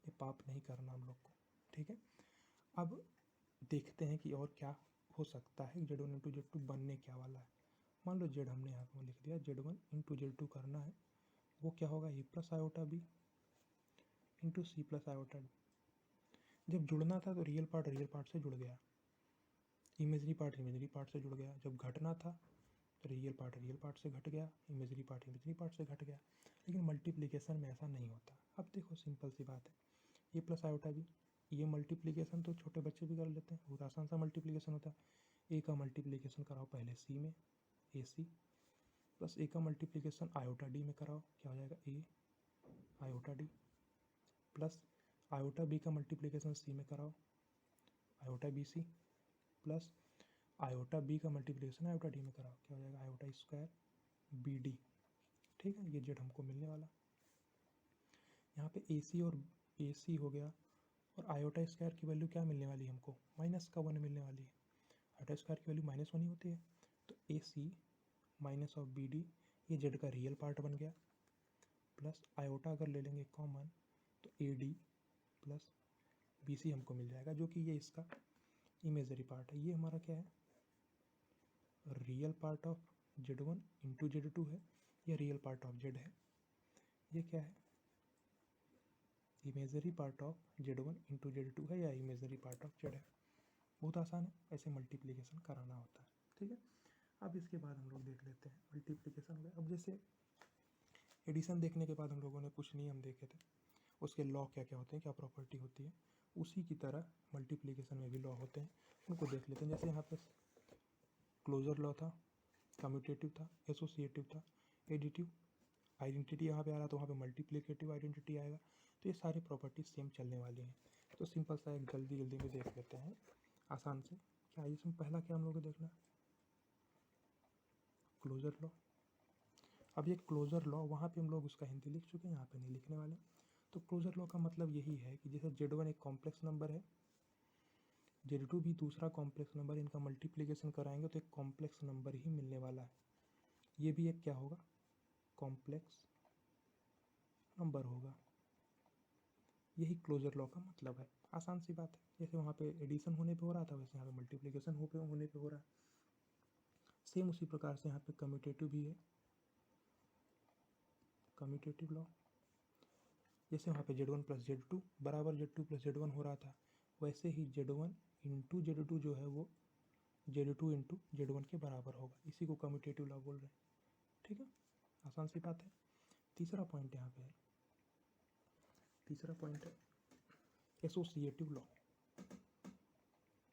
ये पाप नहीं करना हम लोग को, ठीक है। अब देखते हैं कि और क्या हो सकता है। Z1 इंटू Z2 बनने क्या वाला है। मान लो Z हमने यहाँ पर लिख दिया, Z1 इंटू Z2 करना है, वो क्या होगा, a plus iota B into C plus iota D. जब जुड़ना था तो रियल पार्ट से जुड़ गया, इमेजरी पार्ट से जुड़ गया। जब घटना था तो रियल पार्ट से घट गया, इमेजरी पार्ट से घट गया। लेकिन मल्टीप्लिकेशन में ऐसा नहीं होता। अब देखो सिंपल सी बात है, ए प्लस आयोटा बी, ये मल्टीप्लिकेशन तो छोटे बच्चे भी कर लेते हैं, बहुत आसान सा मल्टीप्लिकेशन होता है। ए का मल्टीप्लिकेशन कराओ पहले सी में, ए सी, प्लस ए का मल्टीप्लिकेशन आयोटा डी में कराओ, क्या हो जाएगा, A iota D, plus iota B का मल्टीप्लिकेशन सी में कराओ, iota B C, plus iota B का मल्टीप्लिकेशन आयोटा डी में कराओ, क्या हो जाएगा, आयोटा स्क्वायर बी डी, ठीक है। ये जेड हमको मिलने वाला। यहाँ पे ए सी और ए सी हो गया, और आयोटा स्क्वायर की वैल्यू क्या मिलने वाली है हमको, -1 मिलने वाली है। आयोटा स्क्वायर की वैल्यू -1 ही होती है, तो A C minus of B D, ये जेड का रियल पार्ट बन गया, प्लस आयोटा अगर ले लेंगे कॉमन तो A D plus B C हमको मिल जाएगा, जो कि ये इसका इमेजरी पार्ट है। ये हमारा क्या है, real part of Z1 into Z2 है, ये रियल पार्ट ऑफ Z है। ये क्या है, imagery part of Z1 into Z2 है, या इमेजरी पार्ट ऑफ Z है। बहुत आसान है, ऐसे मल्टीप्लिकेशन कराना होता है, ठीक है। अब इसके बाद हम लोग देख लेते हैं मल्टीप्लिकेशन हो गया। अब जैसे एडिशन देखने के बाद हम लोगों ने कुछ नियम देखे थे, उसके लॉ क्या क्या होते हैं, क्या प्रॉपर्टी होती है, उसी की तरह मल्टीप्लिकेशन में भी लॉ होते हैं, उनको देख लेते हैं। जैसे यहाँ पे क्लोजर लॉ था, कम्यूटेटिव था, एसोसिएटिव था, एडिटिव, आइडेंटिटी यहाँ पे आ रहा तो वहाँ पे मल्टीप्लिकेटिव आइडेंटिटी आएगा। तो ये सारी प्रॉपर्टीज सेम चलने वाली हैं। तो सिंपल सा एक जल्दी में देख लेते हैं आसान से। क्या इसमें पहला क्या हम लोग को देखना, क्लोजर लॉ। अब ये क्लोजर लॉ वहाँ पे हम लोग उसका हिंदी लिख चुके हैं, यहाँ पे नहीं लिखने वाले। तो क्लोजर लॉ का मतलब यही है कि जैसे Z1 एक कॉम्प्लेक्स नंबर है, Z2 भी दूसरा कॉम्प्लेक्स नंबर, इनका मल्टीप्लिकेशन कराएंगे तो एक कॉम्प्लेक्स नंबर ही मिलने वाला है। ये भी एक क्या होगा, कॉम्प्लेक्स नंबर होगा। यही क्लोजर लॉ का मतलब है, आसान सी बात है। जैसे वहाँ पे एडिशन होने पे हो रहा था, वैसे यहाँ पे मल्टीप्लिकेशन होने पे हो रहा है। सेम उसी प्रकार से यहाँ पे कम्यूटेटिव भी है, कम्यूटेटिव लॉ। जैसे वहाँ पे Z1 प्लस Z2 बराबर Z2 प्लस Z1 हो रहा था, वैसे ही Z1 इंटू Z2 जो है वो Z2 इंटू Z1 के बराबर होगा। इसी को कम्यूटेटिव लॉ बोल रहे हैं, ठीक है, आसान सी बात है। तीसरा पॉइंट यहाँ पे है, तीसरा पॉइंट है एसोसिएटिव लॉ।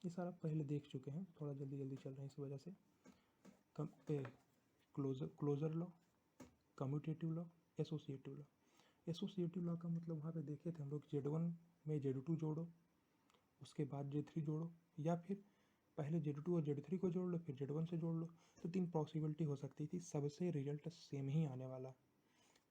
ये सारा पहले देख चुके हैं, थोड़ा जल्दी जल्दी चल रहे हैं इस वजह से। Closure law, commutative law, associative law. Associative law का मतलब वहाँ पे देखे थे हम लोग, Z1 में Z2 जोड़ो, उसके बाद Z3 जोड़ो, या फिर पहले Z2 और Z3 को जोड़ लो फिर Z1 से जोड़ लो। तो 3 पॉसिबिलिटी हो सकती थी, सबसे रिजल्ट सेम ही आने वाला।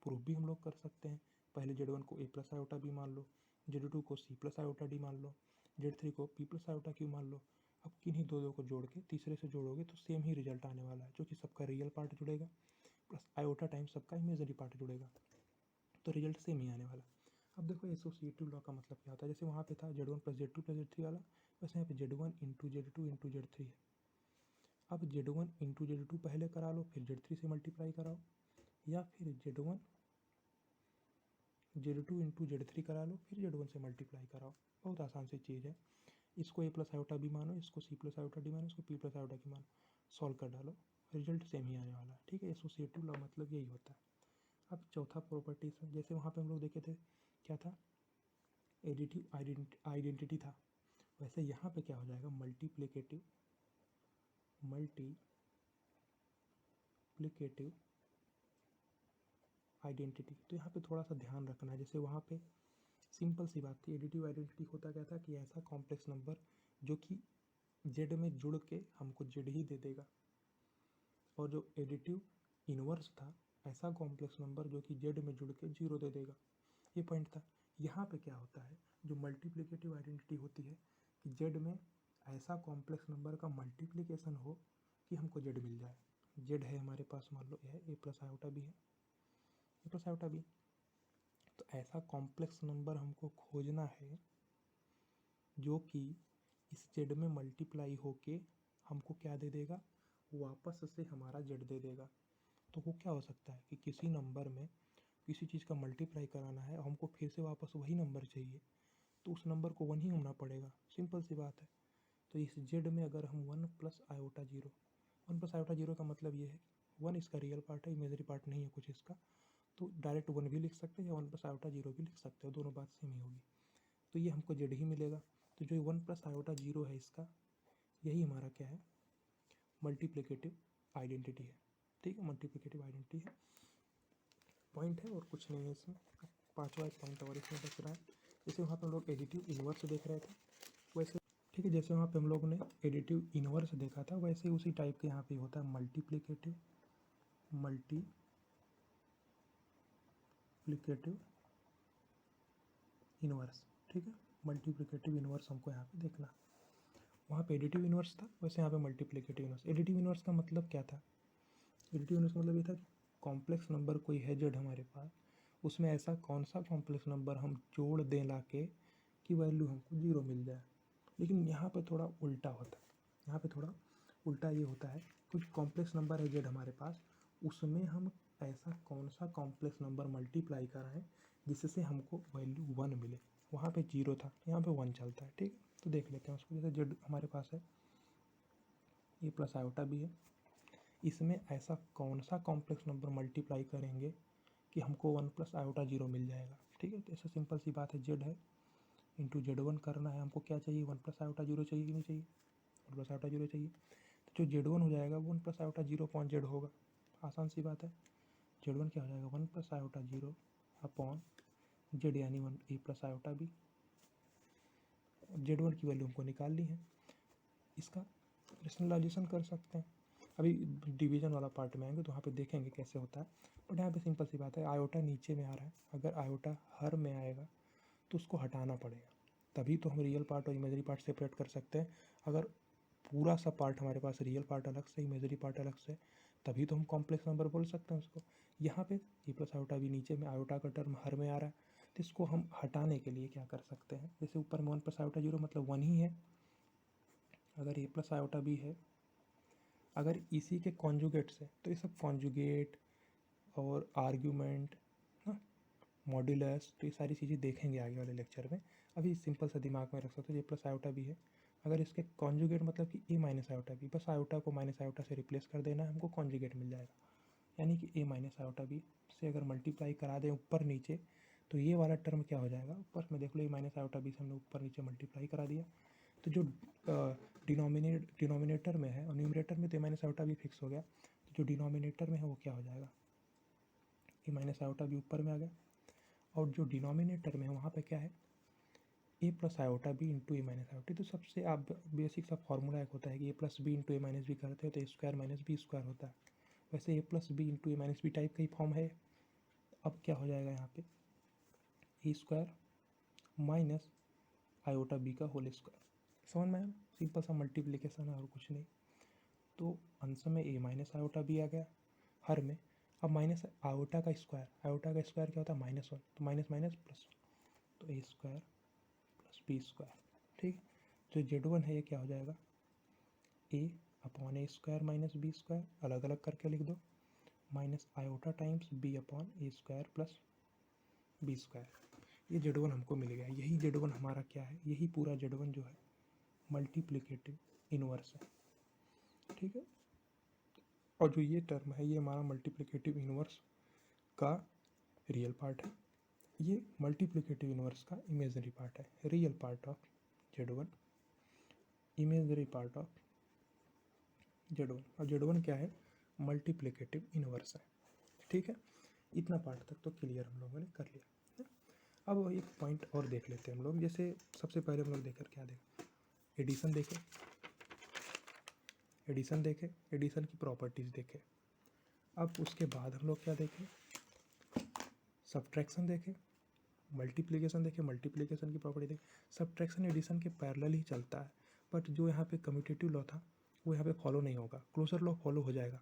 प्रूफ भी हम लोग कर सकते हैं, पहले Z1 को A प्लस आयोटा B मान लो, Z2 को C प्लस आयोटा D मान लो, Z3 को P प्लस आयोटा Q मान लो। अब किन्हीं दो को जोड़ के तीसरे से जोड़ोगे तो सेम ही रिजल्ट आने वाला है, जो कि सबका रियल पार्ट जुड़ेगा प्लस आयोटा टाइम सबका इमेजरी पार्ट जुड़ेगा, तो रिजल्ट सेम ही आने वाला। अब देखो एसोसिएटिव लॉ का मतलब क्या होता है, जैसे वहाँ पे था Z1 plus Z2 plus Z3 वाला, वैसे यहाँ पे Z1 into Z2 into Z3 है। अब Z1 इंटू Z2 पहले करा लो, फिर Z3 से मल्टीप्लाई कराओ, या फिर Z1 Z2 इंटू Z3 करा लो, फिर Z1 से मल्टीप्लाई कराओ। बहुत आसान सी चीज़ है। इसको A प्लस आयोटा B मानो, इसको C प्लस आयोटा D मानो, इसको P प्लस आयोटा Q मानो, सॉल्व कर डालो, रिजल्ट सेम ही आने वाला है। ठीक है, एसोसिएटिव लॉ मतलब यही होता है। अब चौथा प्रॉपर्टीज, जैसे वहाँ पे हम लोग देखे थे क्या था, एडिटिव आइडेंटिटी था, वैसे यहाँ पे क्या हो जाएगा, मल्टीप्लिकेटिव आइडेंटिटी। तो यहाँ पे थोड़ा सा ध्यान रखना है, जैसे वहाँ पे सिंपल सी बात थी, एडिटिव आइडेंटिटी होता क्या था कि ऐसा कॉम्प्लेक्स नंबर जो कि जेड में जुड़ के हमको जेड ही दे देगा, और जो एडिटिव इनवर्स था ऐसा कॉम्प्लेक्स नंबर जो कि जेड में जुड़ के जीरो दे देगा। ये पॉइंट था। यहाँ पे क्या होता है, जो मल्टीप्लिकेटिव आइडेंटिटी होती है कि जेड में ऐसा कॉम्प्लेक्स नंबर का मल्टीप्लिकेशन हो कि हमको जेड मिल जाए। जेड है हमारे पास, मान लो यह ए प्लस आयोटा भी है, ए प्लस आयोटा भी, तो ऐसा कॉम्प्लेक्स नंबर हमको खोजना है जो कि इस जेड में मल्टीप्लाई होके हमको क्या दे देगा, वापस से हमारा जेड दे देगा। तो वो क्या हो सकता है कि किसी नंबर में किसी चीज़ का मल्टीप्लाई कराना है, हमको फिर से वापस वही नंबर चाहिए, तो उस नंबर को 1 ही होना पड़ेगा, सिंपल सी बात है। तो इस जेड में अगर हम 1 plus iota zero, 1 plus iota zero का मतलब ये है 1 इसका रियल पार्ट है, इमेजरी पार्ट नहीं है कुछ इसका, तो डायरेक्ट 1 भी लिख सकते हैं या 1 प्लस आयोटा जीरो भी लिख सकते हो, दोनों बात सेम ही होगी। तो ये हमको जेड ही मिलेगा। तो जो 1 प्लस आयोटा जीरो है इसका, यही हमारा क्या है, मल्टीप्लिकेटिव आइडेंटिटी है। ठीक है, मल्टीप्लिकेटिव आइडेंटिटी है, पॉइंट है और कुछ नहीं है इसमें। पांचवा एक पॉइंट और इसमें बच रहा है, जैसे वहाँ पर हम लोग एडिटिव इनवर्स देख रहे थे वैसे, ठीक है, जैसे वहाँ पे हम लोग ने एडिटिव इनवर्स देखा था वैसे उसी टाइप के यहाँ पे होता है मल्टीप्लिकेटिव इनवर्स। ठीक है, मल्टीप्लिकेटिव इनवर्स हमको यहाँ पे देखना। वहाँ पे एडिटिव इनवर्स था, वैसे यहाँ पे मल्टीप्लिकेटिव इनवर्स। एडिटिव इनवर्स का मतलब क्या था, एडिटिव इनवर्स का मतलब ये था कि कॉम्प्लेक्स नंबर कोई है जेड हमारे पास, उसमें ऐसा कौन सा कॉम्प्लेक्स नंबर हम जोड़ दें ला के कि वैल्यू हमको जीरो मिल जाए। लेकिन यहाँ पे थोड़ा उल्टा होता है, यहाँ पे थोड़ा उल्टा ये होता है, कुछ कॉम्प्लेक्स नंबर है जेड हमारे पास, उसमें हम ऐसा कौन सा कॉम्प्लेक्स नंबर मल्टीप्लाई कराएं जिससे हमको वैल्यू 1 मिले। वहाँ पे जीरो था, यहाँ पे 1 चलता है। ठीक, तो देख लेते हैं उसको। जैसे जेड हमारे पास है, ये प्लस आयोटा भी है, इसमें ऐसा कौन सा कॉम्प्लेक्स नंबर मल्टीप्लाई करेंगे कि हमको 1 प्लस आयोटा जीरो मिल जाएगा। ठीक है, तो ऐसा सिंपल सी बात है, जेड है इंटू Z1 करना है, हमको क्या चाहिए, 1 प्लस आयोटा जीरो चाहिए कि नहीं चाहिए, 1 प्लस आयोटा जीरो चाहिए। तो जो Z1 हो जाएगा 1 plus iota zero upon Z होगा, आसान सी बात है। Z1 क्या हो जाएगा, 1 plus iota zero upon Z, यानी 1 ए प्लस आयोटा बी। Z1 की वैल्यू हमको निकालनी है, इसका रेशनलाइजेशन कर सकते हैं। अभी डिवीजन वाला पार्ट में आएंगे तो वहाँ पे देखेंगे कैसे होता है, बट यहाँ पे सिंपल सी बात है, आयोटा नीचे में आ रहा है, अगर आयोटा हर में आएगा तो उसको हटाना पड़ेगा, तभी तो हम रियल पार्ट और इमेजरी पार्ट सेपरेट कर सकते हैं। अगर पूरा सा पार्ट हमारे पास रियल पार्ट अलग से, इमेजरी पार्ट अलग से, तभी तो हम कॉम्प्लेक्स नंबर बोल सकते हैं उसको। यहाँ पे ए प्लस आयोटा भी नीचे में, आयोटा का टर्म हर में आ रहा है, तो इसको हम हटाने के लिए क्या कर सकते हैं, जैसे ऊपर में 1 प्लस आयोटा जीरो मतलब 1 ही है, अगर ए प्लस आयोटा भी है, अगर इसी के कॉन्जुगेट से, तो ये सब कॉन्जुगेट और आर्ग्यूमेंट ना, मॉड्यूलस, तो ये सारी चीज़ें देखेंगे आगे वाले लेक्चर में। अभी सिंपल सा दिमाग में रख सकते हो, ये प्लस आयोटा भी है, अगर इसके कॉन्जुगेट मतलब कि ए माइनस आयोटा भी, बस आयोटा को माइनस आयोटा से रिप्लेस कर देना है, हमको कॉन्जुगेट मिल जाएगा। यानी कि a माइनस आयोटा बी से अगर मल्टीप्लाई करा दें ऊपर नीचे तो ये वाला टर्म क्या हो जाएगा, ऊपर में देख लो a माइनस आयोटा बी से हमने ऊपर नीचे मल्टीप्लाई करा दिया, तो जो डिनोमिनेटर में है और न्यूमरेटर में तो a minus iota B fix हो गया, तो जो डिनोमिनेटर में है वो क्या हो जाएगा, a माइनस आयोटा बी ऊपर में आ गया, और जो डिनोमिनेटर में है वहाँ पे क्या है ए प्लस आयोटा बी इंटू ए माइनस आयोटा। तो सबसे आप बेसिक सा फॉर्मूला एक होता है कि ए प्लस बी इंटू ए माइनस बी करते हैं तो A square minus B square होता है, वैसे ए प्लस बी इंटू ए माइनस बी टाइप का ही फॉर्म है। अब क्या हो जाएगा यहाँ पे ए स्क्वायर माइनस आयोटा बी का होल स्क्वायर, समझ में आया, सिंपल सा मल्टीप्लिकेशन है और कुछ नहीं। तो आंसर में ए माइनस आयोटा बी आ गया हर में। अब माइनस आयोटा का स्क्वायर क्या होता है -1, तो माइनस माइनस प्लस 1, तो A square plus B square, ठीक है। जो Z1 है ये क्या हो जाएगा A upon A square minus B square, अलग अलग करके लिख दो, minus iota times B upon A square plus B square. ये Z1 हमको मिल गया, यही Z1 हमारा क्या है, यही पूरा Z1 जो है मल्टीप्लिकेटिव इनवर्स है, ठीक है। और जो ये टर्म है ये हमारा मल्टीप्लिकेटिव इनवर्स का रियल पार्ट है, ये मल्टीप्लिकेटिव इनवर्स का इमेजनरी पार्ट है, real part of Z1, imaginary part of Z1। और Z1 क्या है, मल्टीप्लिकेटिव इनवर्स है, ठीक है। इतना पार्ट तक तो क्लियर हम लोगों ने कर लिया। अब एक पॉइंट और देख लेते हैं हम लोग, जैसे सबसे पहले हम लोग देखकर क्या देखें, एडिशन देखें, एडिशन की प्रॉपर्टीज़ देखें। अब उसके बाद हम लोग क्या देखें, सब्ट्रैक्शन देखें, मल्टीप्लिकेशन देखें, मल्टीप्लिकेशन की प्रॉपर्टी देखें। सब्ट्रैक्शन एडिशन के पैरेलल ही चलता है, बट जो यहाँ पे कम्यूटेटिव लॉ था वो यहाँ पे फॉलो नहीं होगा, क्लोजर लॉ फॉलो हो जाएगा।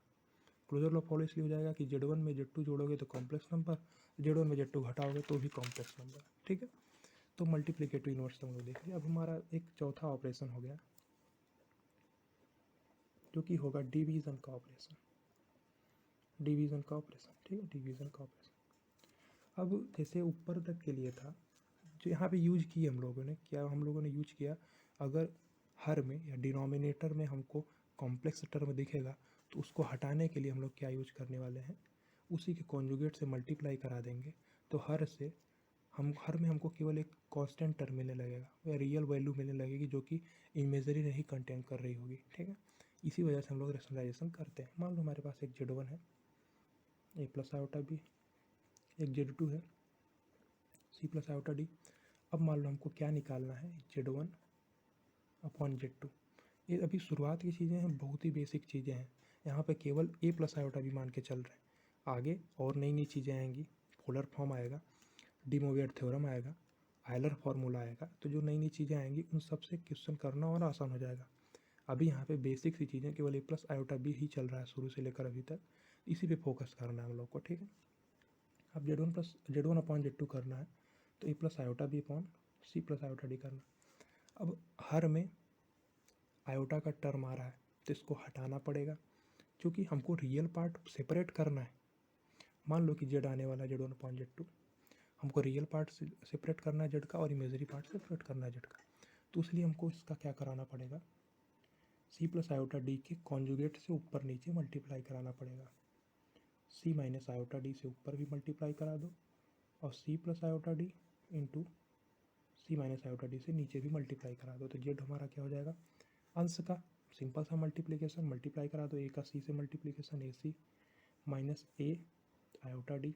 क्लोजर लॉ फॉलो इसलिए हो जाएगा कि Z1 में Z2 जोड़ोगे तो कॉम्प्लेक्स नंबर, Z1 में Z2 घटाओगे तो भी कॉम्प्लेक्स नंबर, ठीक है। तो मल्टीप्लिकेटिव इनवर्स हम लोग देख लिया। अब हमारा एक चौथा ऑपरेशन हो गया जो कि होगा डिवीज़न का ऑपरेशन, ठीक है, डिवीज़न का ऑपरेशन। अब जैसे ऊपर तक के लिए था, जो यहाँ पे यूज किया हम लोगों ने यूज किया, अगर हर में या डिनोमिनेटर में हमको कॉम्प्लेक्स टर्म दिखेगा तो उसको हटाने के लिए हम लोग क्या यूज करने वाले हैं, उसी के कॉन्जुगेट से मल्टीप्लाई करा देंगे, तो हर में हमको केवल एक कांस्टेंट टर्म मिलने लगेगा या रियल वैल्यू मिलने लगेगी जो कि इमेजरी नहीं कंटेन कर रही होगी, ठीक है। इसी वजह से हम लोग रैशनलाइजेशन करते हैं। मान लो हमारे पास एक Z1 है, ए प्लस आयोटा बी, एक Z2 है सी प्लस आयोटा डी। अब मान लो हमको क्या निकालना है, Z1 अपॉन Z2। ये अभी शुरुआत की चीज़ें हैं, बहुत ही बेसिक चीज़ें हैं, यहाँ पे केवल ए प्लस आयोटा बी मान के चल रहे हैं। आगे और नई नई चीज़ें आएंगी, पोलर फॉर्म आएगा, डी मोवियट थ्योरम आएगा, आयलर फार्मूला आएगा, तो जो नई नई चीज़ें आएंगी उन सब से क्वेश्चन करना और आसान हो जाएगा। अभी यहाँ पे बेसिक सी चीज़ें केवल ए प्लस आयोटा बी ही चल रहा है शुरू से लेकर अभी तक, इसी पे फोकस करना है हम लोग को, ठीक है। अब Z1 अपॉन Z2 करना है तो A plus iota B upon C plus iota D करना। अब हर में आयोटा का टर्म आ रहा है तो इसको हटाना पड़ेगा, क्योंकि हमको रियल पार्ट सेपरेट करना है। मान लो कि Z आने वाला है Z1 अपॉन Z2, हमको रियल पार्ट सेपरेट करना है Z का और इमेजरी पार्ट सेपरेट करना है Z का, तो इसलिए हमको इसका क्या कराना पड़ेगा, सी प्लस आयोटा डी के कॉन्जुगेट से ऊपर नीचे मल्टीप्लाई कराना पड़ेगा। सी माइनस आयोटा डी से ऊपर भी मल्टीप्लाई करा दो और C plus iota D into C minus iota D से नीचे भी मल्टीप्लाई करा दो, तो Z हमारा क्या हो जाएगा, अंश का सिंपल सा मल्टीप्लिकेशन, मल्टीप्लाई करा दो, ए का सी से multiplication, A C minus A iota D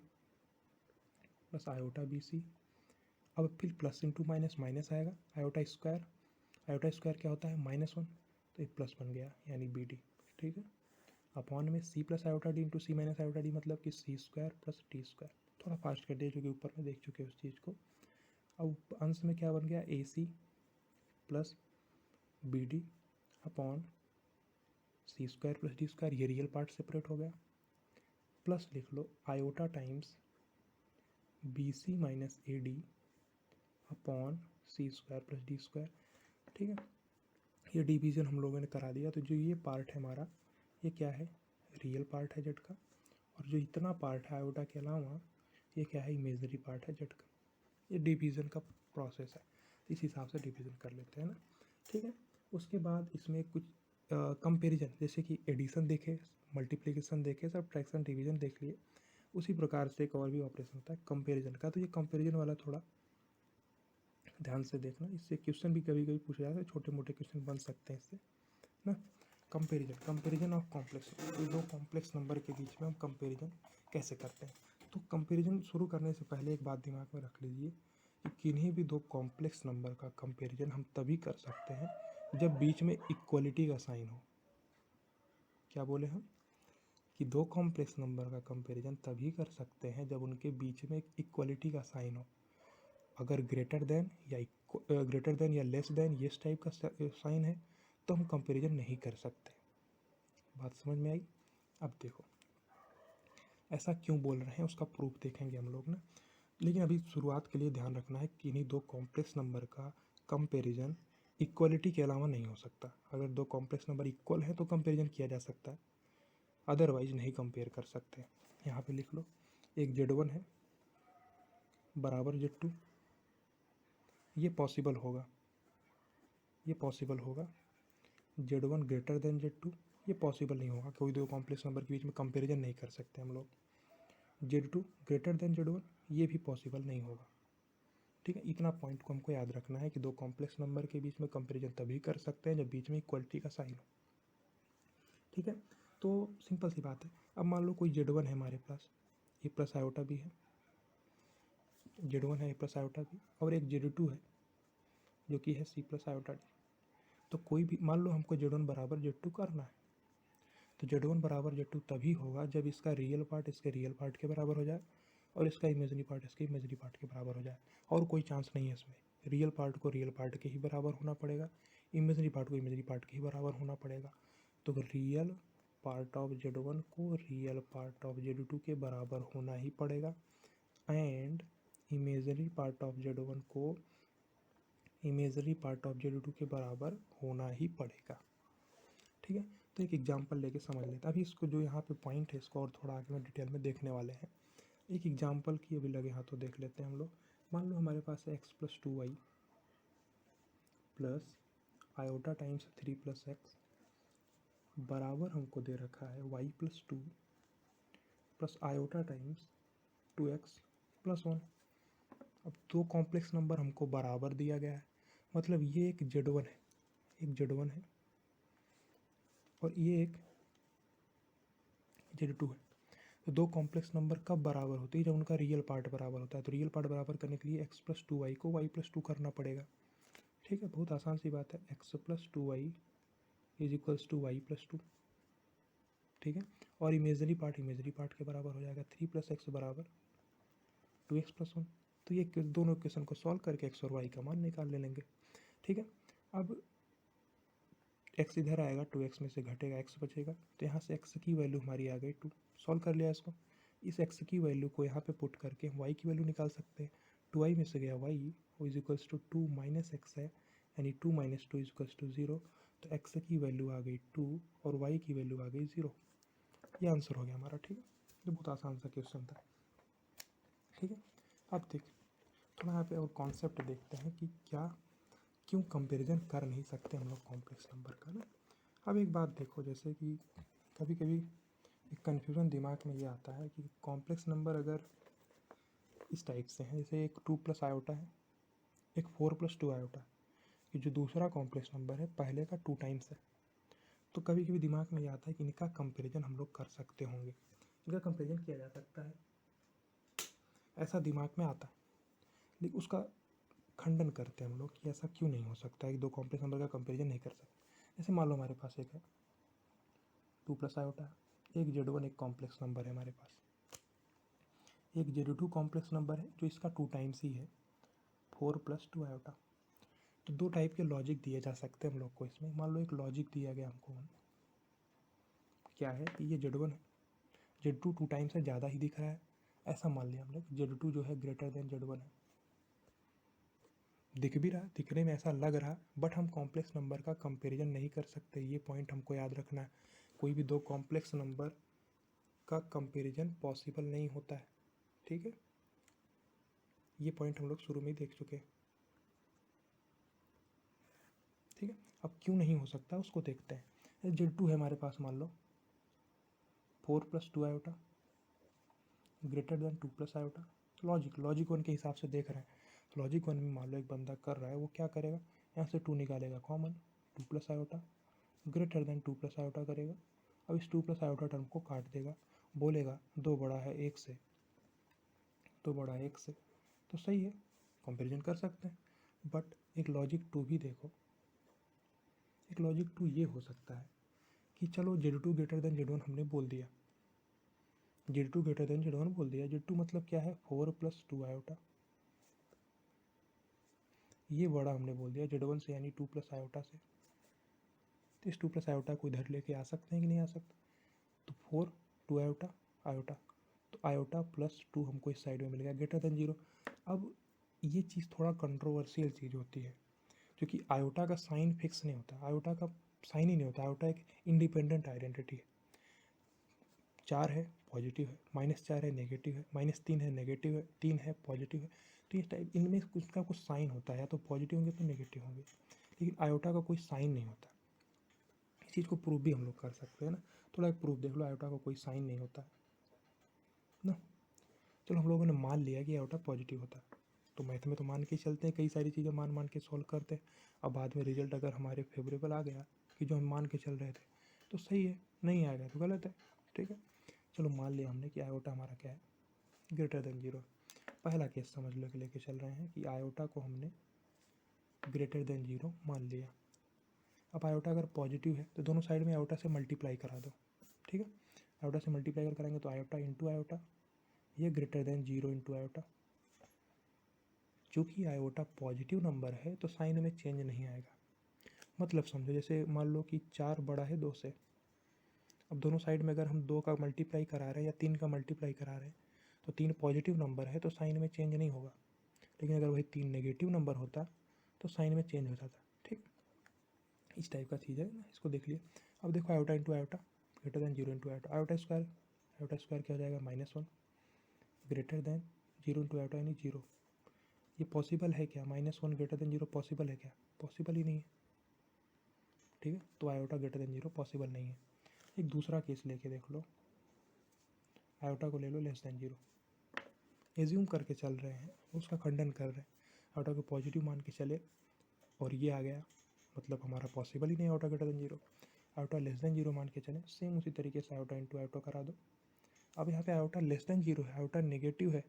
plus iota B C. अब फिर प्लस इंटू माइनस माइनस आएगा, आयोटा स्क्वायर क्या होता है -1, तो एक प्लस बन गया यानी बी डी, ठीक है। अपॉन में C plus iota D into C minus iota D मतलब कि C square plus D square. थोड़ा फास्ट कर दिया क्योंकि ऊपर में देख चुके हैं उस चीज़ को। अब अंश में क्या बन गया, A C plus B D upon C square plus D square, ये रियल पार्ट सेपरेट हो गया, प्लस लिख लो iota times B C minus A D upon C square plus D square, ठीक है। ये डिवीज़न हम लोगों ने करा दिया, तो जो ये पार्ट है हमारा ये क्या है, रियल पार्ट है Z का, और जो इतना पार्ट है आयोटा के अलावा ये क्या है, इमेजनरी पार्ट है Z का। ये डिवीज़न का प्रोसेस है, इस हिसाब से डिवीज़न कर लेते हैं ना, ठीक है। उसके बाद इसमें कुछ कंपैरिजन, जैसे कि एडिशन देखे, मल्टीप्लिकेशन देखे, सब्ट्रैक्शन, डिवीजन देख लिए, उसी प्रकार से एक और भी ऑपरेशन होता है कंपैरिजन का। तो ये कंपैरिजन वाला थोड़ा ध्यान से देखना, इससे क्वेश्चन भी कभी कभी पूछा जाता है, छोटे मोटे क्वेश्चन बन सकते हैं इससे ना। कंपैरिजन, कंपैरिजन ऑफ कॉम्प्लेक्स, तो दो कॉम्प्लेक्स नंबर के बीच में हम कंपैरिजन कैसे करते हैं। तो कंपैरिजन शुरू करने से पहले एक बात दिमाग में रख लीजिए कि किन्हीं भी दो कॉम्प्लेक्स नंबर का कंपैरिजन हम तभी कर सकते हैं जब बीच में इक्वलिटी का साइन हो। क्या बोले हम कि दो कॉम्प्लेक्स नंबर का कंपैरिजन तभी कर सकते हैं जब उनके बीच में एक इक्वलिटी का साइन हो। अगर ग्रेटर देन या लेस देन ये टाइप का साइन है तो हम कंपैरिजन नहीं कर सकते। बात समझ में आई। अब देखो ऐसा क्यों बोल रहे हैं उसका प्रूफ देखेंगे हम लोग ना, लेकिन अभी शुरुआत के लिए ध्यान रखना है कि इन्हीं दो कॉम्प्लेक्स नंबर का कंपैरिजन इक्वलिटी के अलावा नहीं हो सकता। अगर दो कॉम्प्लेक्स नंबर इक्वल है तो कंपैरिजन किया जा सकता है, अदरवाइज नहीं कंपेयर कर सकते। यहाँ पे लिख लो, एक Z1 है बराबर Z2, ये पॉसिबल होगा, ये पॉसिबल होगा। Z1 ग्रेटर देन Z2, ये पॉसिबल नहीं होगा, कोई दो कॉम्प्लेक्स नंबर के बीच में कंपैरिजन नहीं कर सकते हम लोग। Z2 ग्रेटर देन Z1, ये भी पॉसिबल नहीं होगा। ठीक है, इतना पॉइंट को हमको याद रखना है कि दो कॉम्प्लेक्स नंबर के बीच में कंपैरिजन तभी कर सकते हैं जब बीच में इक्वलिटी का साइन हो। ठीक है, तो सिंपल सी बात है। अब मान लो कोई Z1 है हमारे पास, ए प्लस आयोटा भी है, Z1 है ए प्लस आयोटा भी, और एक Z2 है जो कि है C प्लस आयोटा डी। तो कोई भी मान लो हमको Z1 बराबर Z2 करना है, तो Z1 बराबर Z2 तभी होगा जब इसका रियल पार्ट इसके रियल पार्ट के बराबर हो जाए और इसका इमेजरी पार्ट इसके इमेजरी पार्ट के बराबर हो जाए। और कोई चांस नहीं है इसमें, रियल पार्ट को रियल पार्ट के ही बराबर होना पड़ेगा, इमेजरी पार्ट को इमेजरी पार्ट के ही बराबर होना पड़ेगा। तो रियल पार्ट ऑफ Z1 को रियल पार्ट ऑफ Z2 के बराबर होना ही पड़ेगा, and imagery part of Z1 को इमेजरी पार्ट ऑफ Z2 के बराबर होना ही पड़ेगा। ठीक है, तो एक एग्जांपल लेके समझ लेते हैं। अभी इसको जो यहाँ पे पॉइंट है इसको और थोड़ा आगे में डिटेल में देखने वाले हैं। एक एग्जांपल की अभी लगे हाथों देख लेते हैं हम लोग। मान लो हमारे पास है x+2y plus iota times 3+x बराबर हमको दे रखा है y+2 plus iota times 2x+1। अब दो कॉम्प्लेक्स नंबर हमको बराबर दिया गया है, मतलब ये एक Z1 है, एक Z1 है और ये एक Z2 है। तो दो कॉम्प्लेक्स नंबर कब बराबर होती है, जब उनका रियल पार्ट बराबर होता है। तो रियल पार्ट बराबर करने के लिए x+2y को y+2 करना पड़ेगा। ठीक है, बहुत आसान सी बात है, x+2y is equals to y+2। ठीक है, और इमेजरी पार्ट के बराबर हो जाएगा, 3+x बराबर 2x+1। तो ये दोनों इक्वेशन को सॉल्व करके x और y का मान निकाल लेंगे। ठीक है, अब x इधर आएगा, 2x में से घटेगा, x बचेगा, तो यहाँ से x की वैल्यू हमारी आ गई 2। सॉल्व कर लिया इसको, इस x की वैल्यू को यहाँ पे पुट करके हम y की वैल्यू निकाल सकते हैं। 2y में से गया y, वो is equals to 2 minus X है, यानी 2 माइनस 2 इज इक्वल्स टू 0। तो x की वैल्यू आ गई 2 और y की वैल्यू आ गई 0। ये आंसर हो गया हमारा। ठीक है, ये बहुत आसान सा क्वेश्चन था। ठीक है, अब देख थोड़ा यहाँ पे और कॉन्सेप्ट देखते हैं कि क्यों कंपैरिजन कर नहीं सकते हम लोग कॉम्प्लेक्स नंबर का ना। अब एक बात देखो, जैसे कि कभी कभी एक कन्फ्यूज़न दिमाग में ये आता है कि कॉम्प्लेक्स नंबर अगर इस टाइप से हैं, जैसे एक 2 + आयोटा है, एक 4+2 आयोटा है, कि जो दूसरा कॉम्प्लेक्स नंबर है पहले का 2 टाइम्स है, तो कभी कभी दिमाग में ये आता है कि इनका कंपैरिजन हम लोग कर सकते होंगे, इनका कंपैरिजन किया जा सकता है, ऐसा दिमाग में आता है। लेकिन उसका खंडन करते हैं हम लोग कि ऐसा क्यों नहीं हो सकता है कि दो कॉम्प्लेक्स नंबर का कंपैरिजन नहीं कर सकते। जैसे मान लो हमारे पास एक है 2 + आयोटा, एक Z1 एक कॉम्प्लेक्स नंबर है हमारे पास, एक Z2 कॉम्प्लेक्स नंबर है जो इसका 2 टाइम्स ही है, 4+2 आयोटा। तो दो टाइप के लॉजिक दिए जा सकते हैं हम लोग को इसमें। मान लो एक लॉजिक दिया गया हमको, क्या है कि ये Z1 है, Z2 2 टाइम्स से ज़्यादा ही दिख रहा है, ऐसा मान लिया हम लोग। Z2 जो है ग्रेटर देन Z1 है, दिख भी रहा, दिखने में ऐसा लग रहा, बट हम कॉम्प्लेक्स नंबर का कंपैरिजन नहीं कर सकते। ये पॉइंट हमको याद रखना है, कोई भी दो कॉम्प्लेक्स नंबर का कंपैरिजन पॉसिबल नहीं होता है। ठीक है, ये पॉइंट हम लोग शुरू में ही देख चुके हैं। ठीक है, अब क्यों नहीं हो सकता उसको देखते हैं। Z2 है हमारे पास, मान लो 4 + 2 iota greater than 2 + iota. Logic one के हिसाब से देख रहे हैं, तो लॉजिक वन में मान लो एक बंदा कर रहा है, वो क्या करेगा, यहाँ से 2 निकालेगा common, 2 + iota greater than 2 + iota करेगा। अब इस 2 + आयोटा टर्म को काट देगा, बोलेगा 2 बड़ा है 1 से, 2 बड़ा है 1 से, तो सही है, कंपेरिजन कर सकते हैं। बट एक लॉजिक 2 भी देखो, एक लॉजिक 2 ये हो सकता है कि चलो Z2 ग्रेटर देन Z1 हमने बोल दिया, Z2 ग्रेटर देन Z1 बोल दिया। Z2 मतलब क्या है, 4 + 2 आयोटा, ये बड़ा हमने बोल दिया Z1 से, यानी 2 + आयोटा से। तो इस 2 + आयोटा को इधर लेके आ सकते हैं कि नहीं आ सकते, तो 4 2 आयोटा आयोटा, तो आयोटा +2 हमको इस साइड में मिल गया, ग्रेटर देन 0। अब ये चीज़ थोड़ा कंट्रोवर्शियल चीज़ होती है, क्योंकि आयोटा का साइन फिक्स नहीं होता, आयोटा का साइन ही नहीं होता, आयोटा एक इंडिपेंडेंट आइडेंटिटी है। 4 है पॉजिटिव है, -4 है नेगेटिव है, -3 है नेगेटिव है, 3 है पॉजिटिव है। तो इस टाइप इनमें कुछ का कुछ साइन होता है, या तो पॉजिटिव होंगे तो नेगेटिव होंगे, लेकिन आयोटा का कोई साइन नहीं होता। इस चीज़ को प्रूव भी हम लोग कर सकते हैं ना, थोड़ा एक प्रूफ देख लो, आयोटा का कोई साइन नहीं होता ना। चलो हम लोगों ने मान लिया कि आयोटा पॉजिटिव होता है, तो मैथ में तो मान के ही चलते हैं, कई सारी चीज़ें मान मान के सॉल्व करते हैं। अब बाद में रिजल्ट अगर हमारे फेवरेबल आ गया कि जो हम मान के चल रहे थे, तो सही है, नहीं आएगा तो गलत है, ठीक है। चलो मान लिया हमने कि आयोटा हमारा क्या है, ग्रेटर देन 0। पहला केस समझ लो कि लेके चल रहे हैं कि आयोटा को हमने ग्रेटर देन 0 मान लिया। अब आयोटा अगर पॉजिटिव है तो दोनों साइड में आयोटा से मल्टीप्लाई करा दो, ठीक है। आयोटा से मल्टीप्लाई कर कराएंगे तो आयोटा इंटू आयोटा, ये ग्रेटर देन 0 इंटू आयोटा। चूँकि आयोटा पॉजिटिव नंबर है तो साइन में चेंज नहीं आएगा। मतलब समझो, जैसे मान लो कि 4 बड़ा है 2 से, अब दोनों साइड में अगर हम 2 का मल्टीप्लाई करा रहे हैं या 3 का मल्टीप्लाई करा रहे हैं, तो 3 पॉजिटिव नंबर है तो साइन में चेंज नहीं होगा, लेकिन अगर वही 3 नेगेटिव नंबर होता तो साइन में चेंज हो जाता, ठीक। इस टाइप का चीज़ है ना, इसको देख लिया। अब देखो iota into iota greater than 0 into iota, iota square क्या हो जाएगा, -1 ग्रेटर देन 0 इंटू आयोटा यानी 0। ये पॉसिबल है क्या, -1 ग्रेटर देन 0 पॉसिबल है क्या, पॉसिबल ही नहीं है, ठीक है। तो आयोटा ग्रेटर देन 0 पॉसिबल नहीं है। एक दूसरा केस लेके देख लो, आयोटा को ले लो लेस देन 0, एज्यूम करके चल रहे हैं, उसका खंडन कर रहे हैं, आयोटा को पॉजिटिव मान के चले और ये आ गया, मतलब हमारा पॉसिबल ही नहीं iota greater than 0। Iota less than 0 मान के चले, सेम उसी तरीके से आयोटा इंटू आयोटा करा दो। अब यहाँ पे आयोटा लेस देन 0 है, आयोटा नेगेटिव है,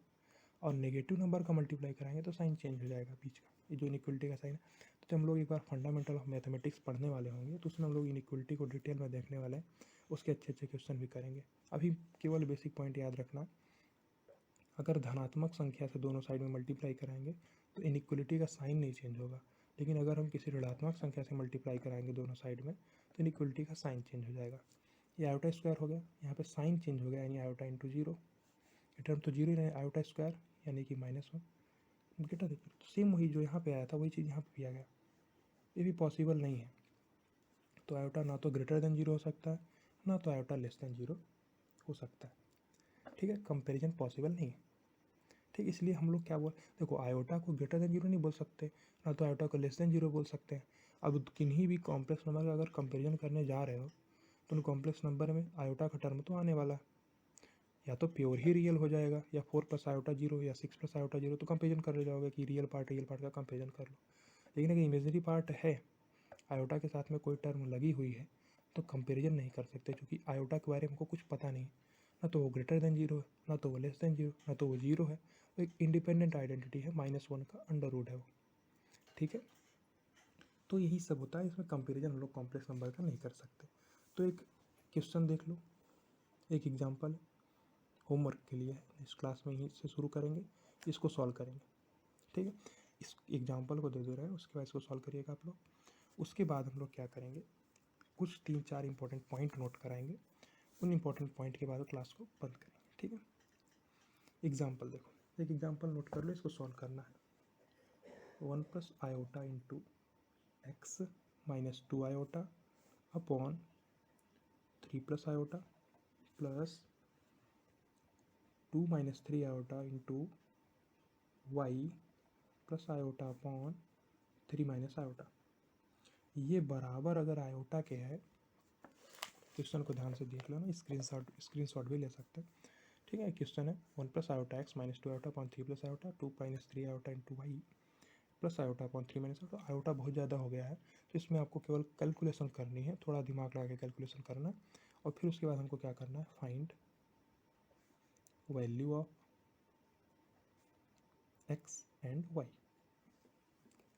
और नेगेटिव नंबर का मल्टीप्लाई कराएंगे तो साइन चेंज हो जाएगा बीच का, ये जो इनइक्वलिटी का साइन है। तो जब हम लोग एक बार फंडामेंटल ऑफ मैथमेटिक्स पढ़ने वाले होंगे तो उसमें हम लोग इनइक्वलिटी को डिटेल में देखने वाले हैं, उसके अच्छे अच्छे क्वेश्चन भी करेंगे। अभी केवल बेसिक पॉइंट याद रखना, अगर धनात्मक संख्या से दोनों साइड में मल्टीप्लाई कराएंगे तो इनइक्वलिटी का साइन नहीं चेंज होगा, लेकिन अगर हम किसी ऋणात्मक संख्या से मल्टीप्लाई कराएंगे दोनों साइड में तो इनइक्वलिटी का साइन चेंज हो जाएगा। ये आयोटा स्क्वायर हो गया, यहाँ पे साइन चेंज हो गया, यानी आयोटा इंटू 0, ये टर्म तो 0 ही रहे, आयोटा स्क्वायर यानी कि -1 ग्रेटर देन 0। तो सेम वही जो यहाँ पे आया था वही चीज़ यहाँ पे भी आ गया, ये भी पॉसिबल नहीं है। तो आयोटा ना तो ग्रेटर देन 0 हो सकता है, ना तो आयोटा लेस देन 0 हो सकता है, ठीक है। कंपेरिजन पॉसिबल नहीं है, ठीक। इसलिए हम लोग क्या बोल, देखो आयोटा को ग्रेटर देन 0 नहीं बोल सकते, ना तो आयोटा को लेस देन 0 बोल सकते हैं। अब किन्हीं भी कॉम्प्लेक्स नंबर का अगर कंपेरिजन करने जा रहे हो तो उन कॉम्प्लेक्स नंबर में आयोटा का टर्म तो आने वाला है, या तो प्योर ही रियल हो जाएगा, या 4 + आयोटा 0 या 6 + आयोटा 0, तो कंपेरिजन कर ले जाओगे कि रियल पार्ट का कंपेरिजन कर लो। लेकिन अगर इमेजनरी पार्ट है, आयोटा के साथ में कोई टर्म लगी हुई है, तो कंपेरिजन नहीं कर सकते, क्योंकि आयोटा के बारे में हमको कुछ पता नहीं, ना तो वो ग्रेटर देन 0 है, ना तो वो लेस देन 0, ना तो वो 0 है, वो एक इंडिपेंडेंट आइडेंटिटी है, -1 का अंडर रूट है वो, ठीक है। तो यही सब होता है, इसमें कंपेरिजन हम लोग कॉम्प्लेक्स नंबर का नहीं कर सकते। तो एक क्वेश्चन देख लो, एक एग्जाम्पल होमवर्क के लिए है, इस क्लास में यहीं से शुरू करेंगे, इसको सॉल्व करेंगे, ठीक है। इस एग्जाम्पल को दे रहे हैं, उसके बाद इसको सॉल्व करिएगा आप लोग। उसके बाद हम लोग क्या करेंगे, कुछ 3-4 इंपॉर्टेंट पॉइंट नोट कराएंगे, उन इंपॉर्टेंट पॉइंट के बाद क्लास को बंद करेंगे, ठीक है। एग्जाम्पल देखो, एक एग्जाम्पल नोट कर लो, इसको सॉल्व करना है। 1 + iota into X -2 iota upon 3 + iota plus 2 - 3 iota into Y plus iota upon 3 - iota. ये बराबर अगर आयोटा के है क्वेश्चन को ध्यान से देख लो ना, स्क्रीनशॉट भी ले सकते हैं। ठीक है, क्वेश्चन है 1 plus iota X minus 2 iota upon 3 plus iota 2 minus 3 iota into Y plus iota upon 3 minus iota. Iota बहुत ज़्यादा हो गया है, तो इसमें आपको केवल कैलकुलेशन करनी है, थोड़ा दिमाग लगा के कैलकुलेशन करना है। और फिर उसके बाद हमको क्या करना है, find value of X and Y.